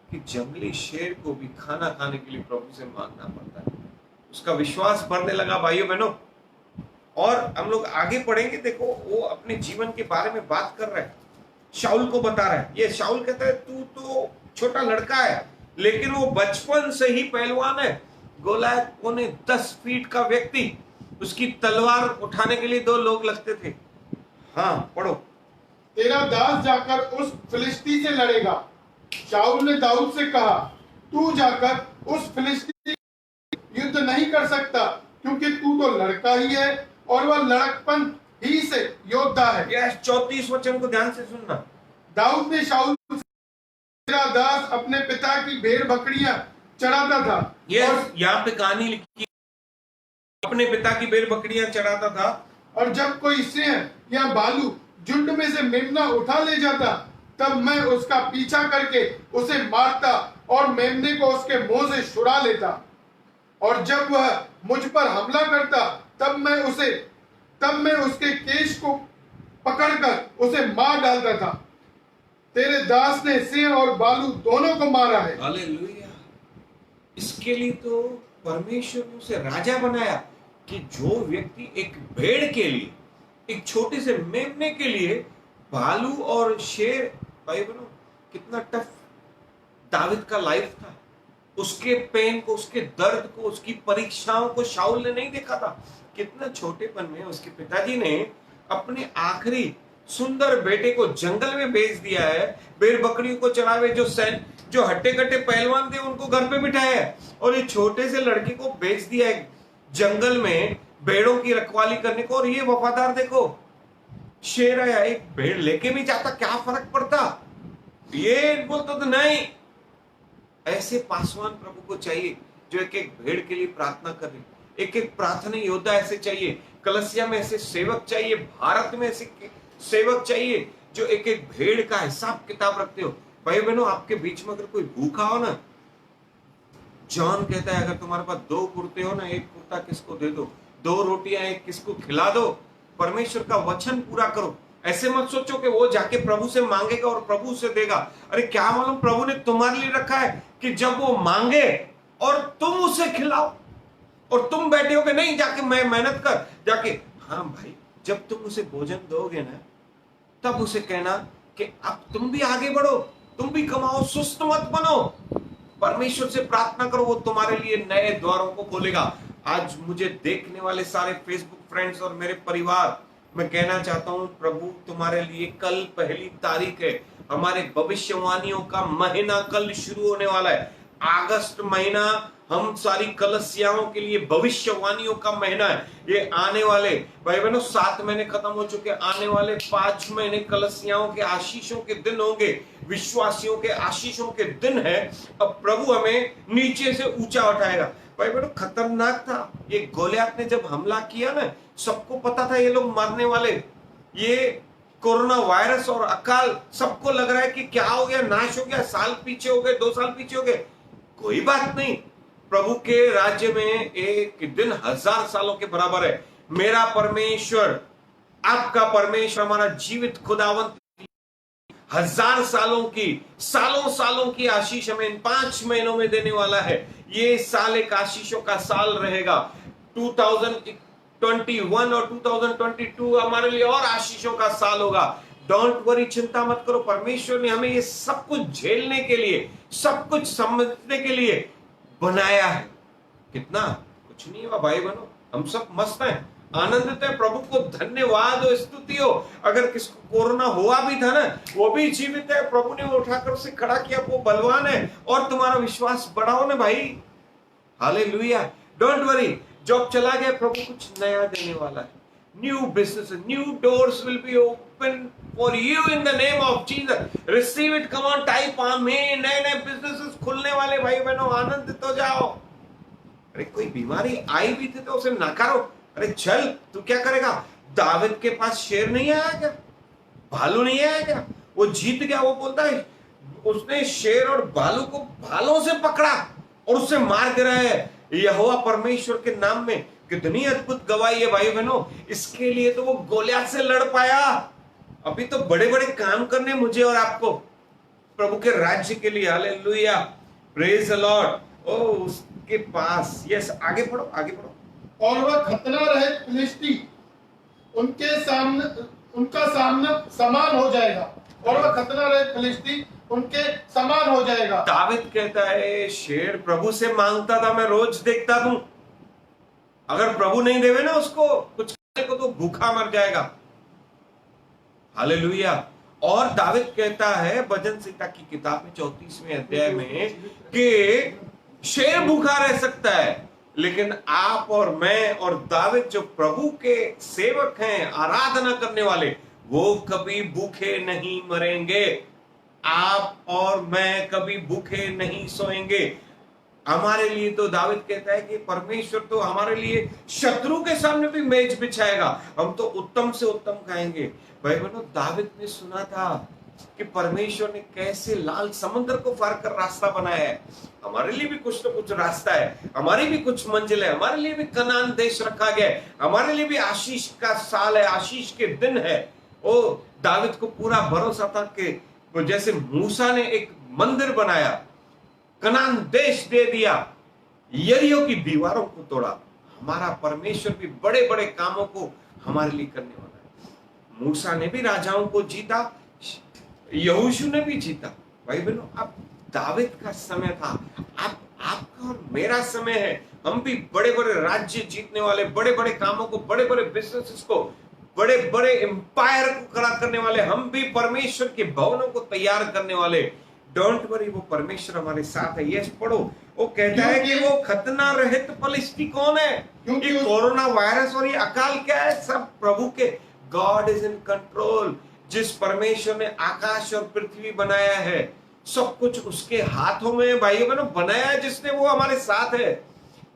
कि जंगली शेर को भी खाना खाने के लिए प्रभु से मांगना पड़ता है। उसका विश्वास बढ़ने लगा भाइयों बहनों। और हम लोग आगे पढ़ेंगे, देखो वो अपने जीवन के बारे में बात कर रहा है, शाऊल को बता रहा है। ये शाऊल कहता है तू तो छोटा लड़का है, लेकिन वो बचपन से ही पहलवान है। गोलायत 10 फीट का व्यक्ति, उसकी तलवार उठाने के लिए 2 लोग लगते थे। हाँ पढ़ो। तेरा दास जाकर उस फिलिस्ती से लड़ेगा। शाऊल ने दाऊद से कहा, तू जाकर उस फिलिस्ती युद्ध नहीं कर सकता, क्योंकि तू तो लड़का ही है और वह लड़कपन ही से योद्धा है। यह 34 वचन को ध्यान से सुनना। दाऊद ने शाऊल से, तेरा दास अपने पिता की भेड़ बकरियां चराता था। और यहाँ पे कहानी लिखी, अपने पिता की भेड़ बकरियां चराता था। और जब कोई सिंह या भालू झुंड में से मेमना उठा ले जाता, तब मैं उसका पीछा करके उसे मारता और मेमने को उसके मुंह से छुड़ा लेता। और जब वह मुझ पर हमला करता, तब मैं उसके केश को पकड़कर उसे मार डालता था। तेरे दास ने सिंह और भालू दोनों को मारा है। हालेलुया। इसके लिए तो परमेश्वर ने उसे राजा बनाया कि जो व्यक्ति एक भेड़ के लिए, एक छोटे से मेमने के लिए भालू और शेर, भाई बहनों कितना टफ दाऊद का लाइफ था। उसके पेन को, उसके दर्द को, उसकी परीक्षाओं को शाऊल ने नहीं देखा था। कितना छोटेपन में उसके पिताजी ने अपने आखिरी सुंदर बेटे को जंगल में भेज दिया है। भेड़ बकरियों को चरावे, जो हट्टे कट्टे पहलवान थे उनको घर पे बिठाया है, और ये छोटे से लड़के को भेज दिया है जंगल में भेड़ों की रखवाली करने को। और ये वफादार देखो, शेर आया, एक भेड़ लेके भी जाता, क्या फर्क पड़ता। ये बोलता तो नहीं। ऐसे पासवान प्रभु को चाहिए जो एक एक भेड़ के लिए प्रार्थना कर रहे, एक एक प्रार्थना योद्धा ऐसे चाहिए। कलसिया में ऐसे सेवक चाहिए, भारत में ऐसे सेवक चाहिए जो एक एक भेड़ का हिसाब किताब रखते हो। भाई बहनों, आपके बीच में अगर कोई भूखा हो ना, जॉन कहता है अगर तुम्हारे पास 2 कुर्ते हो ना, एक कुर्ता किसको दे दो, 2 रोटियां एक किसको खिला दो। परमेश्वर का वचन पूरा करो। ऐसे मत सोचो कि वो जाके प्रभु से मांगेगा और प्रभु से देगा। अरे क्या मालूम प्रभु ने तुम्हारे लिए रखा है कि जब वो मांगे और तुम उसे खिलाओ, और तुम बैठे हो कि नहीं जाके मैं मेहनत कर जाके। हाँ भाई, जब तुम उसे भोजन दोगे ना, तब उसे कहना कि अब तुम भी आगे बढ़ो, तुम भी कमाओ, सुस्त मत बनो। परमेश्वर से प्रार्थना करो, वो तुम्हारे लिए नए द्वारों को खोलेगा। आज मुझे देखने वाले सारे फेसबुक फ्रेंड्स और मेरे परिवार, मैं कहना चाहता हूं प्रभु तुम्हारे लिए कल 1 तारीख है। हमारे भविष्यवाणियों का महीना कल शुरू होने वाला है। अगस्त महीना हम सारी कलसियाओं के लिए भविष्यवाणियों का महीना है। ये आने वाले भाई बहनों 7 महीने खत्म हो चुके, आने वाले 5 महीने कलसियाओं के आशीषों के दिन होंगे, विश्वासियों के आशीषों के दिन है। अब प्रभु हमें नीचे से ऊंचा उठाएगा। भाई बहनों खतरनाक था ये गोलियत ने जब हमला किया ना, सबको पता था ये लोग मारने वाले। ये कोरोना वायरस और अकाल, सबको लग रहा है कि क्या हो गया, नाश हो गया, साल पीछे हो गए, 2 साल पीछे हो गए। कोई बात नहीं, प्रभु के राज्य में एक दिन 1000 सालों के बराबर है। मेरा परमेश्वर, आपका परमेश्वर, हमारा जीवित खुदावंत 1000 सालों की, सालों सालों की आशीष हमें इन 5 महीनों में देने वाला है। ये साल एक आशीषों का साल रहेगा। 2021 और 2022 हमारे लिए और आशीषों का साल होगा। डोंट वरी, चिंता मत करो। परमेश्वर ने हमें ये सब कुछ झेलने के लिए, सब कुछ समझने के लिए बनाया है। कितना कुछ नहीं हुआ भाई बहनों, हम सब मस्त हैं, आनंदित है। प्रभु को धन्यवाद हो, स्तुति हो। अगर किसको कोरोना हुआ भी था ना, वो भी जीवित है, प्रभु ने उठाकर उसे खड़ा किया, वो बलवान है। और तुम्हारा विश्वास बढ़ाओ ना भाई। हालेलुया। डोंट वरी, जॉब चला गया, प्रभु कुछ नया देने वाला है। New business, new doors will be open for you in the name of Jesus. Receive it, come on, type आमीन। नए नए बिजनेसेस खुलने वाले भाई बहनों, आनंदित हो जाओ। अरे कोई बीमारी आई भी थी तो उसे नकारो। अरे चल, तू क्या करेगा? दाविद के पास शेर नहीं आया क्या? भालू नहीं आया क्या? वो जीत गया। वो बोलता है उसने शेर और भालू को भालों से पकड़ा और उससे मार गिराया है। यहोवा परमेश्वर के नाम में कितनी अद्भुत गवाही है भाई बहनों। इसके लिए तो वो गोलियत से लड़ पाया। अभी तो बड़े बड़े काम करने मुझे और आपको प्रभु के राज्य के लिए। Hallelujah, praise the Lord. Oh उसके पास, यस, आगे पढ़ो, आगे पढ़ो। और वह खतना रहित फिलिस्ती उनका सामना समान हो जाएगा। और वह खतना रहित फिलिस्ती उनके समान हो जाएगा। दाविद कहता है शेर प्रभु से मांगता था, मैं रोज देखता हूं। अगर प्रभु नहीं देवे ना उसको कुछ खाने को, तो भूखा मर जाएगा। हालेलुया। और दाविद कहता है भजन संहिता की किताब में 34वें अध्याय में कि शेर भूखा रह सकता है, लेकिन आप और मैं और दाविद जो प्रभु के सेवक हैं, आराधना करने वाले, वो कभी भूखे नहीं मरेंगे। आप और मैं कभी भूखे नहीं सोएंगे। हमारे लिए तो दाविद कहता है कि परमेश्वर तो हमारे लिए शत्रु के सामने भी मेज बिछाएगा, हम तो उत्तम से उत्तम खाएंगे। भाई बहनों, दाविद ने सुना था कि परमेश्वर ने कैसे लाल समुद्र को पार कर रास्ता बनाया है। हमारे लिए भी कुछ तो कुछ रास्ता है, हमारी भी कुछ मंजिल है, हमारे लिए भी कनान देश रखा गया है, हमारे लिए भी आशीष का साल है, आशीष के दिन है। ओ दाविद को पूरा भरोसा था कि जैसे मूसा ने एक मंदिर बनाया, कनान देश दे दिया, यरीहो की दीवारों को तोड़ा, हमारा परमेश्वर भी बड़े बड़े कामों को हमारे लिए करने वाला है। मूसा ने भी राजाओं को जीता, यहोशू ने भी जीता। भाई बहनों, अब दाविद का समय था, अब आपका और मेरा समय है। हम भी बड़े बड़े राज्य जीतने वाले, बड़े बड़े कामों को, बड़े बड़े बिजनेसेस को, बड़े बड़े एम्पायर को खड़ा करने वाले, हम भी परमेश्वर के भवनों को तैयार करने वाले। डोंट वरी, वो परमेश्वर हमारे साथ है। यस, पढ़ो। वो कहता है कि वो खतना रहित फिलिस्ती कौन है? क्योंकि कोरोना वायरस और ये अकाल क्या है? सब प्रभु के। God is in control. जिस परमेश्वर ने आकाश और पृथ्वी बनाया है, सब कुछ उसके हाथों में भाइयों बहनों बनाया है जिसने, वो हमारे साथ है।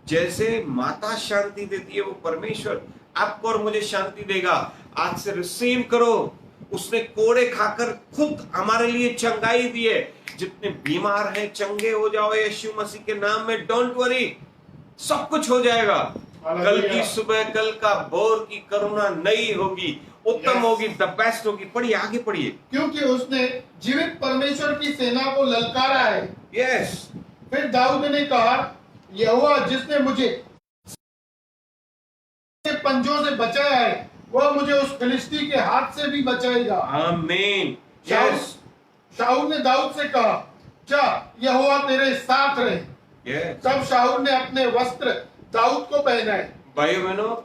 जैसे माता शांति देती है, वो परमेश्वर आपको और मुझे शांति देगा। आज से रिसीव करो। उसने कोड़े खाकर खुद हमारे लिए चंगाई दी है। जितने बीमार हैं चंगे हो जाओ यीशु मसीह के नाम में। डोंट वरी, सब कुछ हो जाएगा। कल की सुबह, कल का भोर की करुणा नई होगी, उत्तम होगी, द बेस्ट होगी। पढ़िए, आगे पढ़िए। क्योंकि उसने जीवित परमेश्वर की सेना को ललकारा है। यस। फिर दाऊद ने कहा, यहोवा जिसने मुझे पंजों से बचाया है, वह मुझे उस फिलिस्ती के हाथ से भी बचाएगा। आमीन। यस। शाऊल ने दाऊद से कहा, जा, यहोवा तेरे साथ रहे। यस। तब शाऊल ने अपने वस्त्र दाऊद को पहनाए। भाई बहनों,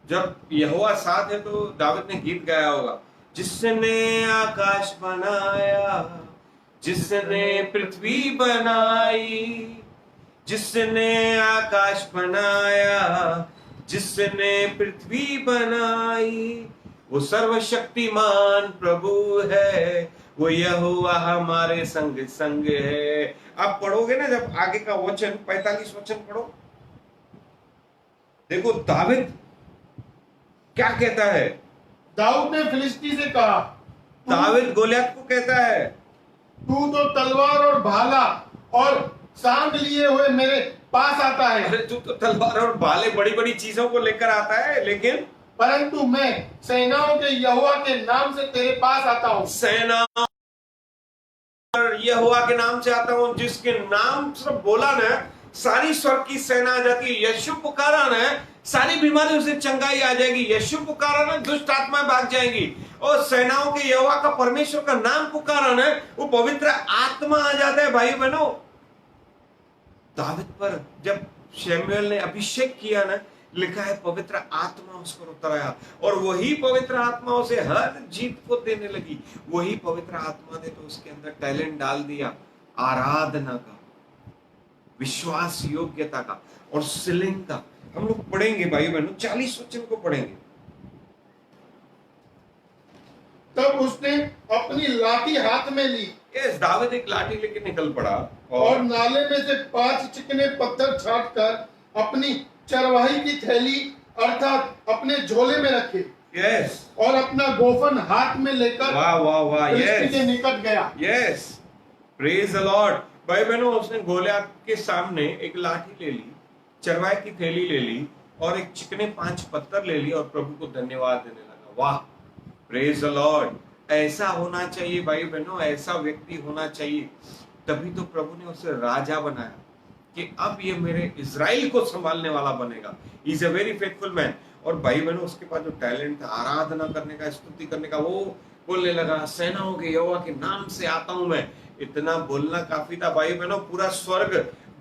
जब यहोवा साथ है तो दाऊद ने गीत गाया होगा, जिसने आकाश बनाया, जिसने पृथ्वी बनाई, जिसने आकाश बनाया, जिसने पृथ्वी बनाई, वो सर्वशक्तिमान प्रभु है, वो यहोवा हमारे संग संग है। आप पढ़ोगे ना जब आगे का वचन, 45 वचन पढ़ो, देखो दाविद क्या कहता है। दाऊद ने फिलिस्ती से कहा, दाविद गोलियत को कहता है, तू तो तलवार और भाला और सांड लिए हुए मेरे पास आता है। अरे तू तो तलवार और भाले, बड़ी बड़ी चीजों को लेकर आता है, लेकिन परंतु मैं सेनाओं के यहोवा के नाम से तेरे पास आता हूँ। सेना यहोवा के नाम से आता हूं, जिसके नाम सिर्फ बोला ना सारी स्वर्ग की सेना आ जाती है। यीशु पुकारा ना सारी बीमारियों से चंगाई आ जाएगी। यीशु पुकारा ना दुष्ट आत्माएं भाग जाएंगी। और सेनाओं के यहोवा का परमेश्वर का नाम पुकारा ना वो पवित्र आत्मा आ जाता है। भाई बहनों, दाऊद पर जब शमूएल ने अभिषेक किया ना, लिखा है पवित्र आत्मा उस पर उतर आया और वही पवित्र आत्मा उसे हर जीत को देने लगी। वही पवित्र आत्मा ने तो उसके अंदर टैलेंट डाल दिया, आराधना का, विश्वास योग्यता का और सिलिंग का। हम लोग पढ़ेंगे भाई बहनों, 40 वचन को पढ़ेंगे। तब उसने अपनी लाठी हाथ में ली। दाऊद एक लाठी लेके निकल पड़ा और नाले में से 5 चिकने पत्थर छाट कर अपनी चरवाही की थैली अर्थात अपने झोले में रखे। यस। और अपना गोफन हाथ में लेकर वाह वाह वाह, यस, के निकट गया। Yes, praise the Lord. भाई बहनों, उसने गोलियत के सामने एक लाठी ले ली, चरवाही की थैली ले ली और एक चिकने 5 पत्थर ले ली और प्रभु को धन्यवाद देने लगा। वाह, प्रेज द लॉर्ड। ऐसा होना चाहिए भाई बहनों, ऐसा व्यक्ति होना चाहिए। तभी तो प्रभु ने उसे राजा बनाया कि अब ये मेरे इजराइल को संभालने वाला बनेगा। He is a very faithful man. और भाई बहनों, उसके पास जो टैलेंट था आराधना करने का, स्तुति करने का, वो बोलने लगा सेनाओं के यहोवा के नाम से आता हूं मैं। इतना बोलना काफी था भाई बहनों, पूरा स्वर्ग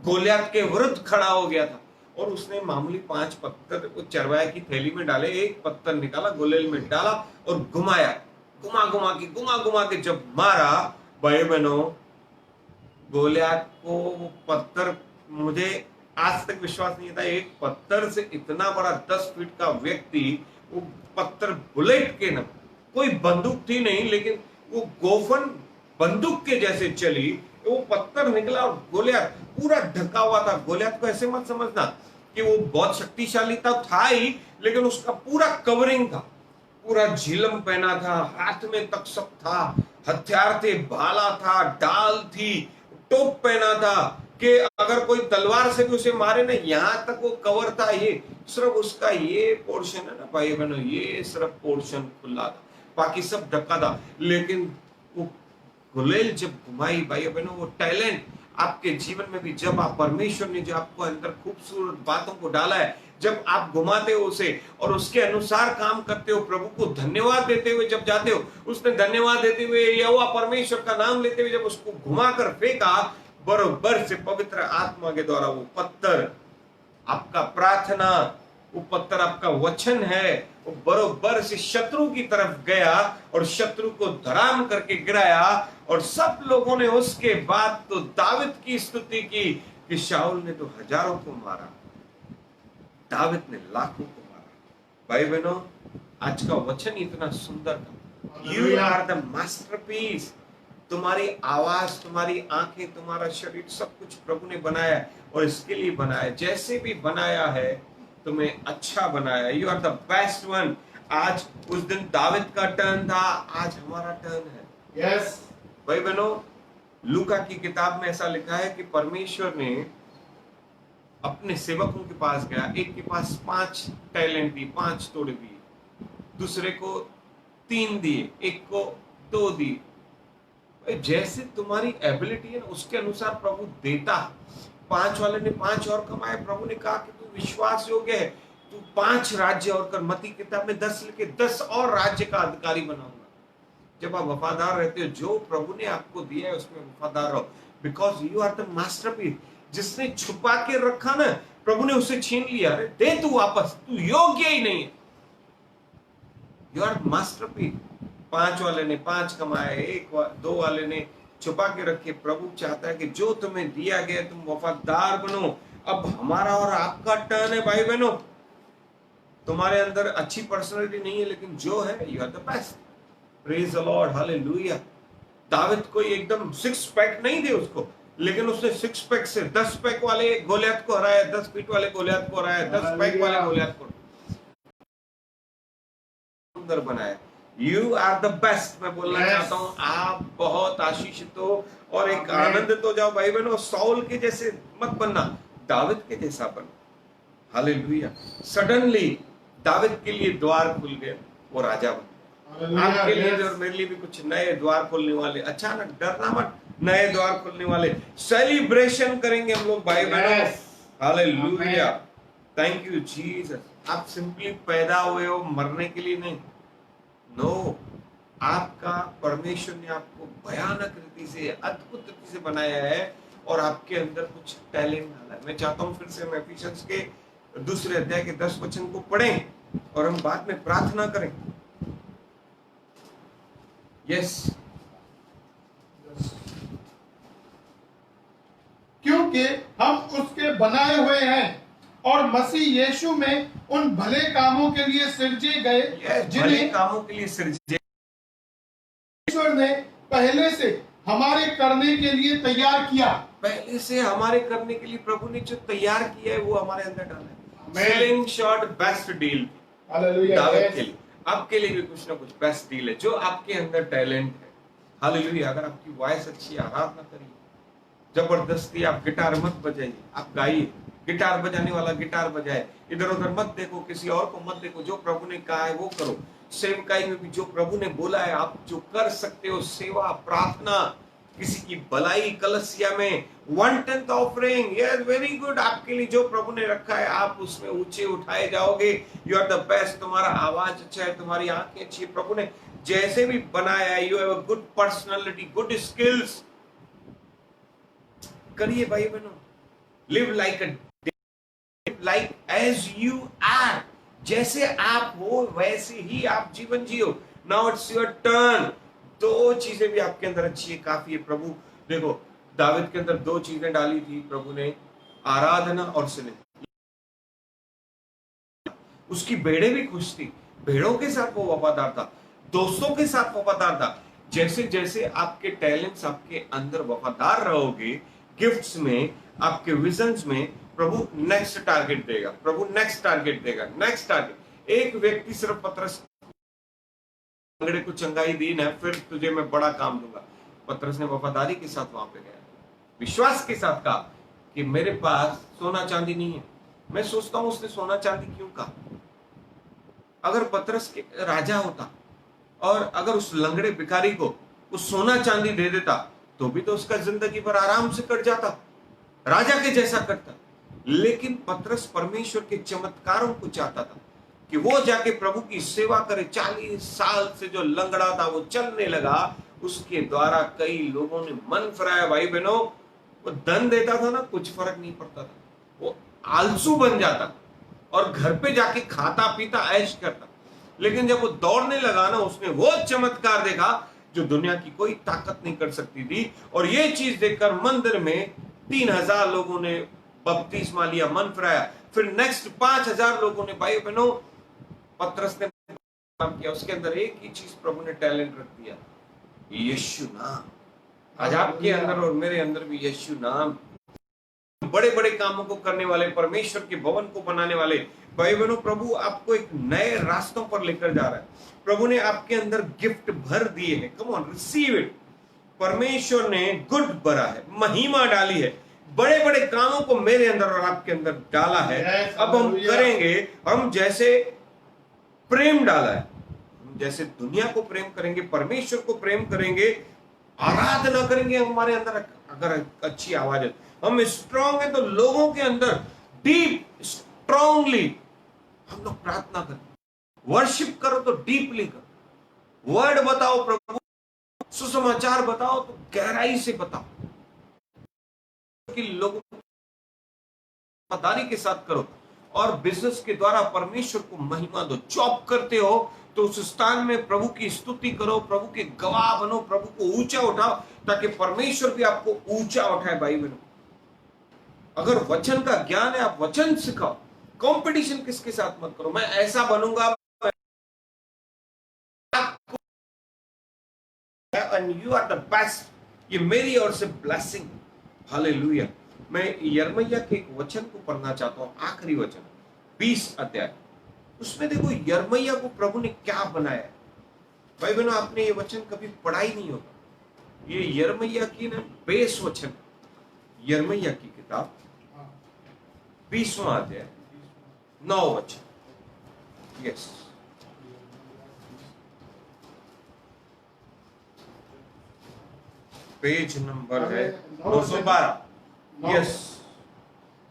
गोलियत के विरुद्ध खड़ा हो गया था। और उसने मामूली 5 पत्थर वो चरवाहे की थैली में डाले, एक पत्थर निकाला, गोलेल में डाला और घुमाया, घुमा घुमा के जब मारा भाई बहनों, गोलियत को वो पत्थर, मुझे आज तक विश्वास नहीं था एक पत्थर से इतना बड़ा 10 फीट का व्यक्ति, वो पत्थर बुलेट के ना, कोई बंदूक थी नहीं लेकिन वो गोफन बंदूक के जैसे चली, वो पत्थर निकला और गोलियत पूरा ढका हुआ था। गोलियत को ऐसे मत समझना कि वो बहुत शक्तिशाली था ही, लेकिन उसका पूरा कवरिंग था, पूरा झिलम पहना था, हाथ में तख्शक था, हथियार थे, भाला था, डाल थी, टोप पहना था कि अगर कोई तलवार से भी उसे मारे ना, यहां तक वो कवर था। ये सिर्फ उसका ये पोर्शन है ना भाई बहनों, ये सिर्फ पोर्शन खुला था, बाकी सब ढका था। लेकिन वो गुलेल जब घुमाई भाई बहनों, वो टैलेंट आपके जीवन में भी, जब आप परमेश्वर ने जो आपको अंदर खूबसूरत बातों को डाला है, जब आप घुमाते हो उसे और उसके अनुसार काम करते हो, प्रभु को धन्यवाद देते हुए जब जाते हो, उसने धन्यवाद देते हुए यहोवा परमेश्वर का नाम लेते हुए जब उसको घुमाकर फेंका, बरोबर से पवित्र आत्मा के द्वारा वो पत्थर, आपका प्रार्थना, वो पत्थर आपका वचन है, वो बरोबर से शत्रु की तरफ गया और शत्रु को धराम करके गिराया। और सब लोगों ने उसके बाद तो दाऊद की स्तुति की कि शाऊल ने तो हजारों को मारा, दाऊद ने लाखों को मारा। भाई बहनों, आज का वचन इतना सुंदर था। You are the masterpiece. तुम्हारी आवाज, तुम्हारी आंखें, तुम्हारा शरीर, सब कुछ प्रभु ने बनाया है और इसके लिए बनाया। जैसे भी बनाया है तुम्हें अच्छा बनाया। You are the best one. आज उस दिन दाऊद का टर्न था, आज हमारा टर्न है। यस भाई बहनों, लूका की किताब में ऐसा लिखा है कि परमेश्वर ने अपने सेवकों के पास गया, एक के पास 5 टैलेंट दी, 5 तोड़े दिए, दूसरे को 3 दिए, एक को 2 दिए। जैसे तुम्हारी एबिलिटी है ना, उसके अनुसार प्रभु देता। 5 वाले ने 5 और कमाए, प्रभु ने कहा कि तू विश्वास योग्य है, तू 5 राज्य और कर। मत्ती किताब में 10 लिखे, 10 और राज्य का अधिकारी बनाऊंगा। जब आप वफादार रहते हो, जो प्रभु ने आपको दिया है उसमें वफादार रहो, because you are the masterpiece. जिसने छुपा के रखा ना, प्रभु ने उसे छीन लिया। अरे दे तू वापस, तू योग्य ही नहीं है। You are masterpiece. 5 वाले ने 5 कमाए, 2 वाले ने छुपा के रखे। प्रभु चाहता है कि जो तुम्हें दिया गया तुम वफादार बनो। अब हमारा और आपका टर्न है भाई बहनों। तुम्हारे अंदर अच्छी पर्सनालिटी नहीं है, लेकिन जो है you are the best. Praise the Lord, hallelujah. दाऊद कोई एकदम 6 पैक नहीं थे उसको, लेकिन उसने 6 पैक से 10 पैक वाले गोलियत को हराया, 10 फीट वाले गोलियत को हराया, 10 पैक वाले गोलियत को सुंदर बनाया। You are the best. मैं बोलना चाहता हूँ, आप बहुत आशीषित हो और एक आनंदित हो जाओ भाई बहनों। साउल के जैसे मत बनना, दाऊद के जैसा बनो। हालेलुया। सडनली दाऊद के लिए द्वार खुल गए, वो राजा बन। आपके लिए और मेरे लिए भी कुछ नए द्वार खोलने वाले। अचानक डरना मत, नए द्वार खुलने वाले, सेलिब्रेशन करेंगे हम लोग भाई बहनों। Hallelujah, thank you Jesus. आप सिंपली पैदा हुए हो मरने के लिए नहीं, नो, आपका परमेश्वर ने आपको भयानक रीति से, अद्भुत रीति से बनाया है और आपके अंदर कुछ टैलेंट डाला है। मैं चाहता हूं फिर से हम एफिशिएंस के 2 अध्याय के 10 वचन को पढ़ें और हम बाद में प्रार्थना करें। यस, क्योंकि हम उसके बनाए हुए हैं और मसीह यीशु में उन भले कामों के लिए सिरजे गए भले जिन्हें कामों के लिए सृजे ईश्वर ने पहले से हमारे करने के लिए तैयार किया। पहले से हमारे करने के लिए प्रभु ने जो तैयार किया है वो हमारे अंदर डाला है। Amen. Selling short best deal hallelujah, दावत के लिए, आपके लिए भी कुछ ना कुछ बेस्ट डील है जो आपके अंदर टैलेंट है। हालेलुया, अगर आपकी वॉइस अच्छी है, आराधना करिए, जबरदस्ती आप गिटार मत बजाइए, आप गाइए, गिटार बजाने वाला गिटार बजाए, इधर उधर मत देखो, किसी और को मत देखो, जो प्रभु ने कहा है वो करो। सेवकाई में भी जो प्रभु ने बोला है आप जो कर सकते हो, सेवा, प्रार्थना, किसी की भलाई, कलसिया में 1/10 ऑफरिंग, यस वेरी गुड, आपके लिए जो प्रभु ने रखा है आप उसमें ऊंचे उठाए जाओगे। यू आर द बेस्ट, तुम्हारा आवाज अच्छा है, तुम्हारी आंखें अच्छी है, प्रभु ने जैसे भी बनाया है, you have a good personality, good skills, करिए भाई बहनों। Live like as you are, जैसे आप हो वैसे ही आप जीवन जियो। Now it's your turn. 2 चीजें भी आपके अंदर अच्छी है, काफी है। प्रभु देखो, दाविद के अंदर 2 चीजें डाली थी प्रभु ने, आराधना और स्नेह। उसकी भेड़ें भी खुश थी, भेड़ों के साथ वो वफादार था, दोस्तों के साथ वफादार था। जैसे जैसे आपके टैलेंट्स आपके अंदर वफादार रहोगे, गिफ्ट्स में, आपके विजन्स में, प्रभु नेक्स्ट टारगेट देगा, प्रभु नेक्स्ट टारगेट देगा, नेक्स्ट टारगेट। एक व्यक्ति सिर्फ पतरस लंगड़े को चंगाई दी ना, फिर तुझे मैं बड़ा काम दूंगा। पतरस ने वफादारी के साथ वहां पे गया, विश्वास के साथ कहा कि मेरे पास सोना चांदी नहीं है। मैं सोचता हूं उसने सोना चांदी क्यों कहा? अगर पतरस के राजा होता और अगर उस लंगड़े भिखारी को उस सोना चांदी दे देता तो भी तो उसका जिंदगी भर आराम से कट जाता, राजा के जैसा करता। लेकिन पतरस परमेश्वर के चमत्कारों को चाहता था कि वो जाके प्रभु की सेवा करे। 40 साल से जो लंगड़ा था वो चलने लगा, उसके द्वारा कई लोगों ने मन फिराया। भाई बहनों, वो धन देता था ना, कुछ फर्क नहीं पड़ता था, वो आलसू बन जाता और घर पे जाके खाता पीता ऐश करता। लेकिन जब वो दौड़ने लगा ना, उसने वो चमत्कार देखा जो दुनिया की कोई ताकत नहीं कर सकती थी। और ये चीज देखकर मंदिर में 3000 लोगों ने बपतिस्मा लिया, मन फिराया। फिर नेक्स्ट 5000 लोगों ने, भाई बहनों, पतरस ने काम किया। उसके अंदर एक ही चीज प्रभु ने टैलेंट रख दिया, यीशु नाम। आज आपके अंदर और मेरे अंदर भी यीशु नाम, बड़े बड़े कामों को करने वाले, परमेश्वर के भवन को बनाने वाले। भाई बहनों, प्रभु आपको एक नए रास्तों पर लेकर जा रहा है। प्रभु ने आपके अंदर गिफ्ट भर दिए हैं, कम ऑन रिसीव इट। परमेश्वर ने गुड भरा है, महिमा डाली है, बड़े बड़े कामों को मेरे अंदर और आपके अंदर डाला है। अब हम करेंगे, हम जैसे प्रेम डाला है, हम जैसे दुनिया को प्रेम करेंगे, परमेश्वर को प्रेम करेंगे, आराधना करेंगे। हमारे अंदर अगर अच्छी आवाज है, हम स्ट्रांग है, तो लोगों के अंदर डीप स्ट्रांगली हम लोग प्रार्थना करें, वर्शिप करो तो डीपली करो, वर्ड बताओ प्रभु, सुसमाचार बताओ तो गहराई से बताओ, कि लोगों वफादारी के साथ करो और बिजनेस के द्वारा परमेश्वर को महिमा दो। जॉब करते हो तो उस स्थान में प्रभु की स्तुति करो, प्रभु के गवाह बनो, प्रभु को ऊंचा उठाओ, ताकि परमेश्वर भी आपको ऊंचा उठाए। भाई बहनों, अगर वचन का ज्ञान है, आप वचन सिखाओ। कंपटीशन किसके साथ मत करो, मैं ऐसा बनूंगा and you are the best, ये मेरी ओर से ब्लेसिंग। हालेलुया। मैं यिर्मयाह के एक वचन को पढ़ना चाहता हूं, आखिरी वचन 20 अध्याय। उसमें देखो यिर्मयाह को प्रभु ने क्या बनाया है। भाई बहनों, आपने ये वचन कभी पढ़ा ही नहीं होगा। ये यिर्मयाह की ना बेस वचन, यिर्मयाह की किताब 20वां अध्याय 9 वचन। यस, पेज नंबर है 212। यस,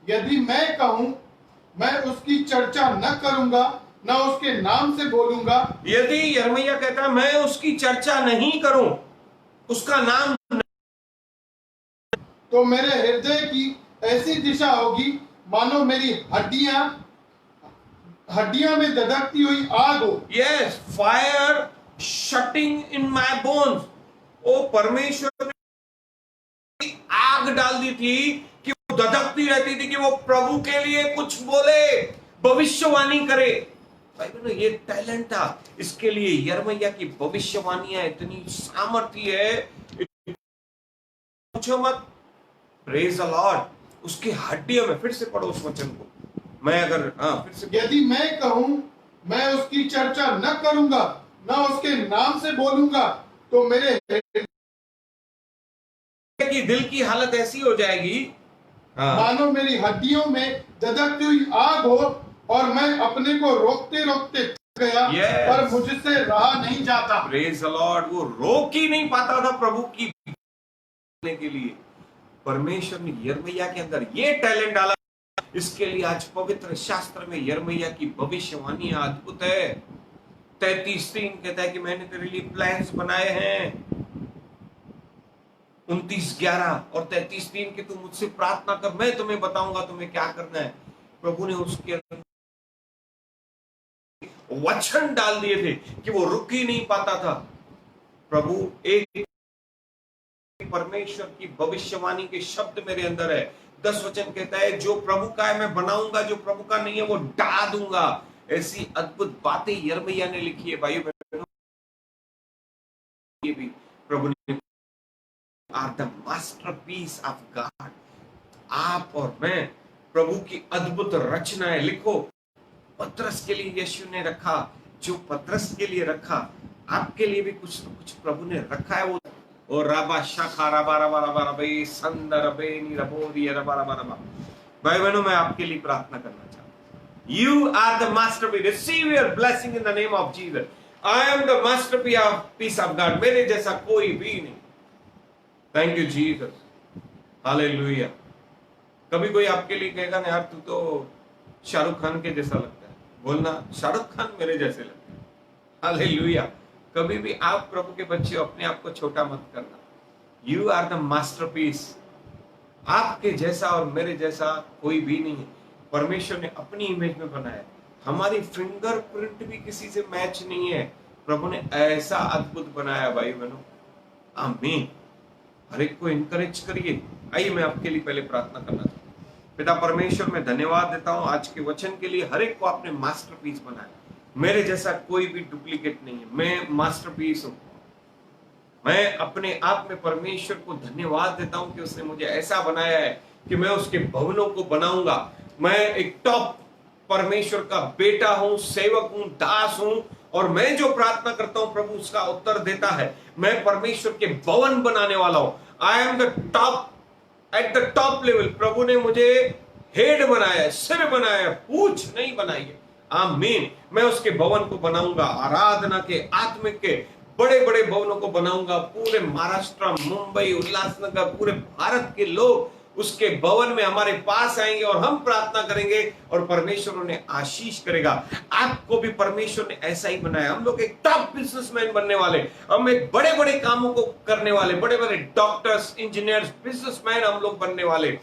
यदि मैं कहूं मैं उसकी चर्चा न करूंगा, न उसके नाम से बोलूंगा, यदि यिर्मयाह कहता है मैं उसकी चर्चा नहीं करूं, उसका नाम, तो मेरे हृदय की ऐसी दिशा होगी मानो मेरी हड्डियां में धधकती हुई आग हो। Yes, fire shutting in my bones. Oh परमेश्वर ने आग डाल दी थी कि वो धधकती रहती थी कि वो प्रभु के लिए कुछ बोले, भविष्यवाणी करे। भाई बहनों, ये टैलेंट था। इसके लिए यिर्मयाह की भविष्यवाणियां इतनी सामर्थ्य है, पूछो मत। Praise the Lord. उसकी हड्डियों में, फिर से पढ़ो उस वचन को। मैं अगर फिर से, यदि मैं कहूं मैं उसकी चर्चा न करूंगा, न उसके नाम से बोलूंगा, तो मेरे कि दिल की हालत ऐसी हो जाएगी, मानो मेरी हड्डियों में धधकती हुई आग हो, और मैं अपने को रोकते रोकते थक गया, पर मुझसे रहा नहीं जाता। Praise the Lord. वो रोक ही नहीं पाता था प्रभु की के लिए। परमेश्वर ने यिर्मयाह के अंदर ये टैलेंट डाला। इसके लिए आज पवित्र शास्त्र में यिर्मयाह की भविष्यवाणी अद्भुत है। 33:3 कहता है कि मैंने तेरे लिए प्लान्स बनाए हैं। 29:11 और 33:3 कि तू मुझसे प्रार्थना कर, मैं तुम्हें बताऊंगा तुम्हें क्या करना है। प्रभु ने उसके अंदर वचन डाल दिए थे कि वो रुक ही नहीं पाता था। प्रभु एक परमेश्वर की भविष्यवाणी के शब्द मेरे अंदर है। 10 वचन कहता है जो प्रभु का है मैं बनाऊंगा, जो प्रभु का नहीं है वो ढा दूंगा। ऐसी अद्भुत बातें यिर्मयाह ने लिखी है। भाइयों बहनों, ये भी प्रभु ने are the masterpiece of God. आप और मैं प्रभु की अद्भुत रचना है। लिखो, पतरस के लिए यीशु ने रखा, जो पतरस के लिए रखा आपके लिए भी कुछ न कुछ प्रभु ने रखा है। वो और राबा शाखा राबा राबा राबा रबे संदर बेनी रबोरी रबा रबा रबा। भाई बहनों, मैं आपके लिए प्रार्थना करना चाहता हूं। You are the masterpiece, receive your blessing in the name of Jesus. I am the masterpiece of God. मेरे जैसा कोई भी नहीं। Thank you Jesus, hallelujah. कभी कोई आपके लिए कहेगा ना यार तू तो शाहरुख खान के जैसा लगता है, बोलना शाहरुख खान मेरे जैसे लगते हैं। हालेलुया। कभी भी आप प्रभु के बच्चे अपने आप को छोटा मत करना। You are the masterpiece. आपके जैसा और मेरे जैसा कोई भी नहीं है। परमेश्वर ने अपनी इमेज में बनाया। हमारी फिंगरप्रिंट भी किसी से मैच नहीं है। प्रभु ने ऐसा अद्भुत बनाया। भाई बहनों, आमीन। हर एक को इनकरेज करिए। आइए मैं आपके लिए पहले प्रार्थना करना चाहता हूं। पिता परमेश्वर, मैं धन्यवाद देता हूं आज के वचन के लिए। हर एक को आपने मास्टरपीस बनाया। मेरे जैसा कोई भी डुप्लीकेट नहीं है। मैं मास्टरपीस हूं। मैं अपने आप में परमेश्वर को धन्यवाद देता हूं कि उसने मुझे ऐसा बनाया है कि मैं उसके भवनों को बनाऊंगा। मैं एक टॉप परमेश्वर का बेटा हूं, सेवक हूं, दास हूं, और मैं जो प्रार्थना करता हूं प्रभु उसका उत्तर देता है। मैं परमेश्वर के भवन बनाने वाला हूं। I am the top, at the top level. प्रभु ने मुझे हेड बनाया है, सिर बनाया है, पूंछ नहीं बनाई है। आमीन। मैं उसके भवन को बनाऊंगा, आराधना के, आत्मिक के बड़े बड़े भवनों को बनाऊंगा। पूरे महाराष्ट्र, मुंबई, उल्लासनगर, पूरे भारत के लोग उसके भवन में हमारे पास आएंगे और हम प्रार्थना करेंगे और परमेश्वर उन्हें आशीष करेगा। आपको भी परमेश्वर ने ऐसा ही बनाया। हम लोग एक टॉप बिजनेसमैन बनने वाले, हम एक बड़े बड़े कामों को करने वाले, बड़े बड़े डॉक्टर्स, इंजीनियर्स, बिजनेसमैन हम लोग बनने वाले,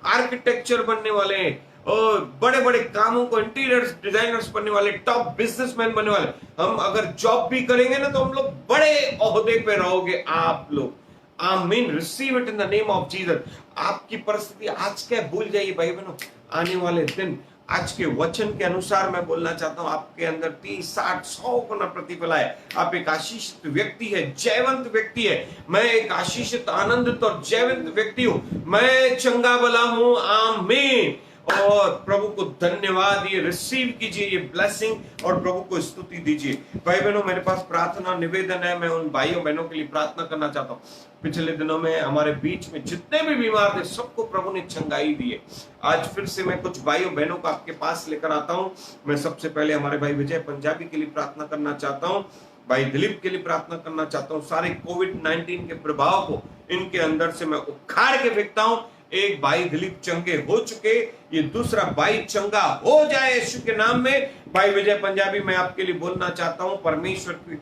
आर्किटेक्चर बनने वाले, और बड़े बड़े कामों को, इंटीरियर डिजाइनर्स बनने वाले, टॉप बिजनेसमैन बनने वाले। हम अगर जॉब भी करेंगे ना तो हम लोग बड़े ओहदे पे रहोगे आप लोग। आमीन। Receive it in the name of Jesus. आपकी परिस्थिति आज क्या भूल जाइए भाई बहनों। आने वाले दिन आज के वचन के अनुसार मैं बोलना चाहता हूं, आपके अंदर 30, 60, 100 गुना प्रतिफल है। आप एक आशीषित व्यक्ति है, जयवंत व्यक्ति है। मैं एक आशीषित, आनंदित और जयवंत व्यक्ति हूं। मैं चंगा भला हूं। आमीन। और प्रभु को धन्यवाद। ये रिसीव कीजिए ये ब्लेसिंग और प्रभु को स्तुति दीजिए। भाई बहनों, मेरे पास प्रार्थना निवेदन है। मैं उन भाइयों बहनों के लिए प्रार्थना करना चाहता हूँ। पिछले दिनों में हमारे बीच में जितने भी बीमार थे सबको प्रभु ने चंगाई दी है। आज फिर से मैं कुछ भाइयों बहनों को आपके पास लेकर आता हूँ। मैं सबसे पहले हमारे भाई विजय पंजाबी के लिए प्रार्थना करना चाहता हूँ। भाई दिलीप के लिए प्रार्थना करना चाहता हूं। सारे कोविड-19 के प्रभाव को इनके अंदर से मैं उखाड़ के फेंकता हूं। एक भाई दिलीप चंगे हो चुके, ये दूसरा भाई चंगा हो जाए यीशु के नाम में। भाई विजय पंजाबी, मैं आपके लिए बोलना चाहता हूं, परमेश्वर की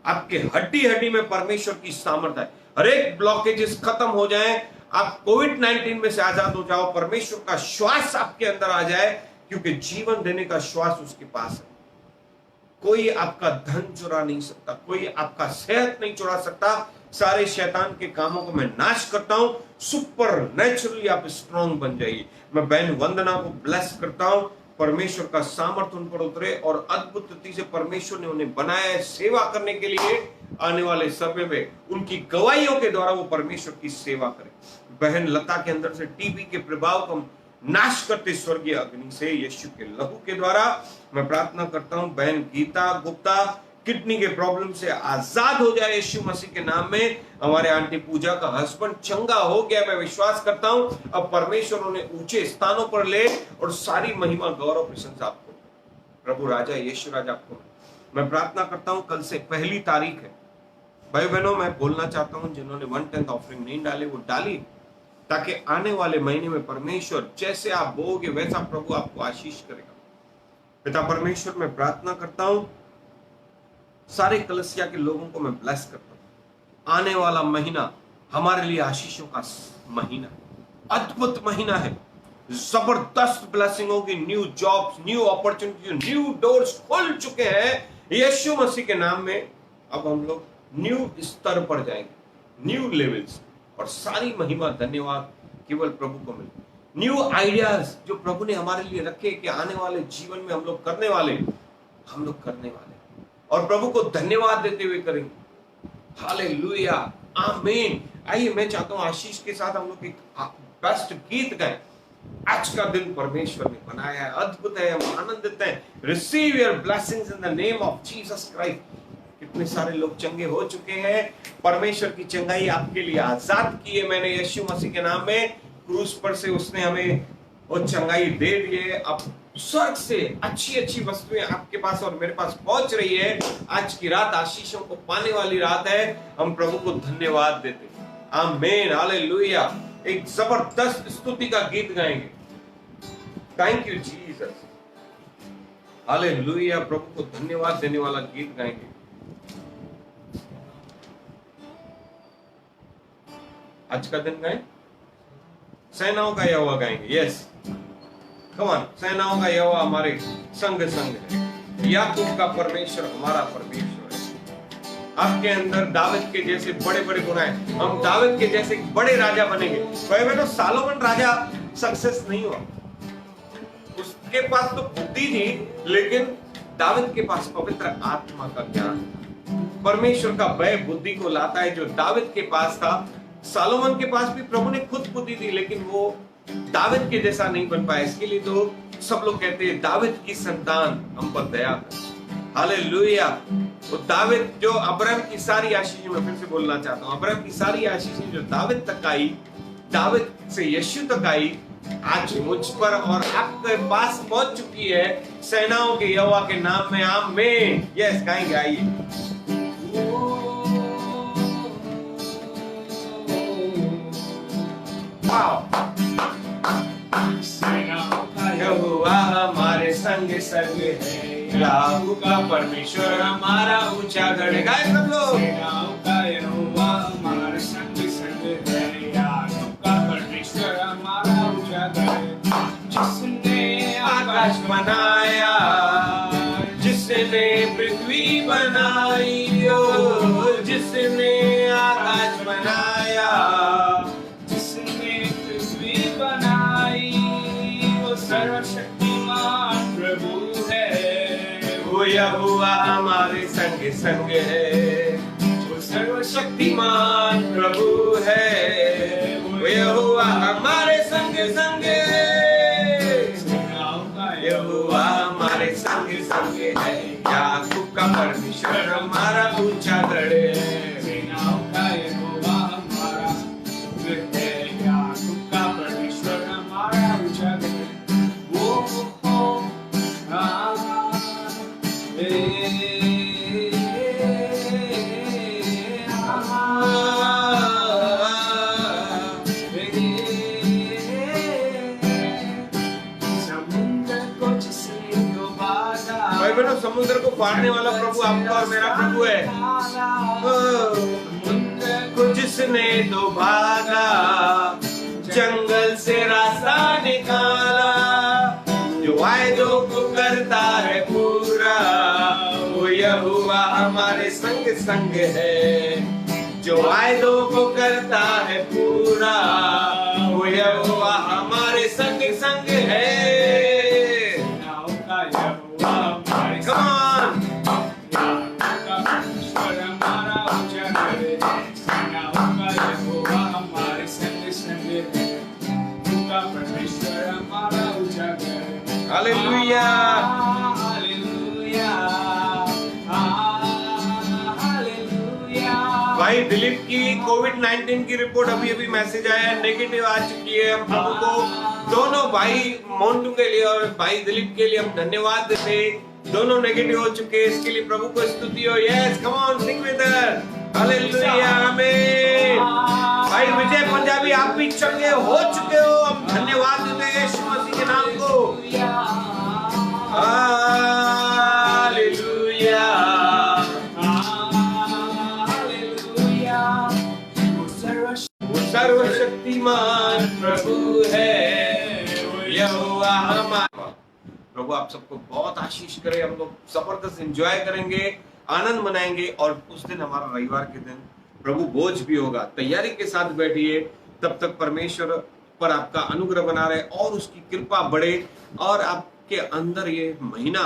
आपके हड्डी हड्डी में परमेश्वर की सामर्थ्य है। हर एक ब्लॉकेजेस खत्म हो जाए, आप कोविड-19 में से आजाद हो जाओ, परमेश्वर का श्वास आपके अंदर आ जाए, क्योंकि जीवन देने का श्वास उसके पास है। कोई आपका धन चुरा नहीं सकता, कोई आपका सेहत नहीं चुरा सकता। सारे शैतान के कामों को मैं नाश करता हूं। सुपर नेचुरली आप स्ट्रॉन्ग बन जाइए। मैं बहन वंदना को ब्लेस करता हूं, परमेश्वर का सामर्थ्य उन पर उतरे और अद्भुत रीति से परमेश्वर ने उन्हें बनाया है सेवा करने के लिए। आने वाले समय में उनकी गवाहियों के द्वारा वो परमेश्वर की सेवा करें। बहन लता के अंदर से टीबी के प्रभाव को नाश करते स्वर्गीय अग्नि से यीशु के लहू के द्वारा मैं प्रार्थना करता हूं। बहन गीता गुप्ता किडनी के प्रॉब्लम से आजाद हो जाए यीशु मसीह के नाम में। हमारे आंटी पूजा का हस्बैंड चंगा हो गया, मैं विश्वास करता हूं। अब परमेश्वर उन्हें ऊंचे स्थानों पर ले और सारी महिमा गौरव प्रशंसा आपको प्रभु राजा यीशु राजा आपको मैं प्रार्थना करता हूं। कल से 1 तारीख है भाई बहनों, मैं बोलना चाहता हूं जिन्होंने 1/10 ऑफरिंग नहीं डाले वो डाली, ताकि आने वाले महीने में परमेश्वर जैसे आप बोगे वैसा प्रभु आपको आशीष करेगा। पिता परमेश्वर, मैं प्रार्थना करता हूं सारे कलसिया के लोगों को मैं ब्लेस करता हूं। आने वाला महीना हमारे लिए आशीषों का महीना, अद्भुत महीना है। जबरदस्त ब्लेसिंग होगी, new jobs, new opportunity, new doors खुल चुके हैं यीशु मसीह के नाम में। अब हम लोग न्यू स्तर पर जाएंगे, न्यू लेवल्स, और सारी महिमा धन्यवाद केवल प्रभु को मिले। न्यू आइडियाज जो प्रभु ने हमारे लिए रखे कि आने वाले जीवन में हम लोग करने वाले और प्रभु को धन्यवाद देते हुए करेंगे। हालेलुया, आमीन। आइए मैं चाहता हूं आशीष के साथ हम लोग एक बेस्ट गीत गाएं। आज का दिन परमेश्वर ने बनाया है, अद्भुत है, हम आनंदित हैं। Receive your blessings in the name of Jesus Christ. कितने सारे लोग चंगे हो चुके हैं, परमेश्वर की चंगाई आपके लिए आजाद की है मैंने यीशु मसीह के नाम में। क्रूस पर से उसने हमें वो चंगाई दे दी है। अब स्वर्ग से अच्छी अच्छी वस्तुएं आपके पास और मेरे पास पहुंच रही है। आज की रात आशीषों को पाने वाली रात है। हम प्रभु को धन्यवाद देते हैं। आमीन, हालेलुया। एक जबरदस्त स्तुति का गीत गाएंगे। Thank you Jesus, hallelujah. प्रभु को धन्यवाद देने वाला गीत गाएंगे। आज का दिन गाएं, सेनाओं का यहोवा गाएंगे। Yes, come on. सेनाओं का यहोवा हमारे संग संग है। याकूब का परमेश्वर हमारा परमेश्वर है। आपके अंदर दाऊद के जैसे बड़े बड़े गुण हैं। हम दाऊद के जैसे बड़े राजा बनेंगे। भाई तो सालोमन राजा सक्सेस नहीं हुआ, उसके पास तो बुद्धि थी, लेकिन दाऊद के पास पवित्र आत्मा का ज्ञान। परमेश्वर का भय बुद्धि को लाता है, जो दाऊद के पास था। सालोमन के पास भी प्रभु ने खुद बुद्धि दी, लेकिन वो दाऊद के जैसा नहीं बन पाया। इसके लिए तो सब लोग कहते हैं दाऊद की संतान हम पर दया कर। हालेलुया। वो दाऊद जो अब्राहम की सारी आशीष, मैं फिर से बोलना चाहता हूं, अब्राहम की सारी आशीष जो दाऊद तक आई, दाऊद से यीशु तक आई, आज मुझ पर और आपके पास पहुंच चुकी है। सेनाओं के यहोवा के नाम में आमीन। यस, गाएंगे, आइए। यहोवा हमारे संग संग है, याकूब का परमेश्वर हमारा ऊंचा गढ़। गाए सब लोग। सेनाओं का यहोवा हमारे संग संग है, याकूब का परमेश्वर हमारा ऊंचा गढ़। जिसने आकाश बनाया, जिसने पृथ्वी बनाई, जिसने आकाश बनाया, बनाई, वो सर्वशक्तिमान प्रभु है। वो यहोवा हमारे संग संग है, वो सर्वशक्तिमान प्रभु है। वो यहोवा हमारे संग संग है, यहोवा हमारे संग संग है। याकूब का परमेश्वर हमारा ऊंचा गढ़ है। सेनाओं का यहोवा हमारा है, याकूब का परमेश्वर हमारा ऊंचा गढ़। वो समुद्र को पारने वाला प्रभु आपका और मेरा प्रभु है। को जिसने तो भागा, जंगल से रास्ता निकाला, जो वायदों को करता है पूरा, वो यहोवा हमारे संग संग है। जो वायदों को करता है पूरा, वो यहोवा हमारे संग संग है। हालेलुया, भाई दिलीप की कोविड-19 की रिपोर्ट अभी अभी मैसेज आया, नेगेटिव आ चुकी है। हम प्रभु को दोनों भाई मोन्टू के लिए और भाई दिलीप के लिए हम धन्यवाद देते, दोनों नेगेटिव हो चुके, इसके लिए प्रभु को स्तुति हो। Yes, come on, sing with us, hallelujah, आमीन। भाई विजय पंजाबी आप भी चंगे हो चुके हो, हम धन्यवाद देते हैं यीशु मसीह के नाम को। हालेलुया, सर्वशक्तिमान प्रभु है यहोवा हमारा। प्रभु आप सबको बहुत आशीष करे, हम लोग जबरदस्त एंजॉय करेंगे, आनंद मनाएंगे, और उस दिन हमारा रविवार के दिन प्रभु भोज भी होगा। तैयारी के साथ बैठिए, तब तक परमेश्वर पर आपका अनुग्रह बना रहे और उसकी कृपा बढ़े और आपके अंदर ये महीना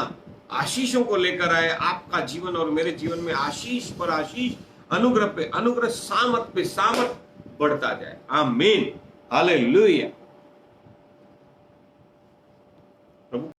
आशीषों को लेकर आए। आपका जीवन और मेरे जीवन में आशीष पर आशीष, अनुग्रह पे अनुग्रह, सामर्थ पे सामर्थ बढ़ता जाए। आमीन, हालेलुया।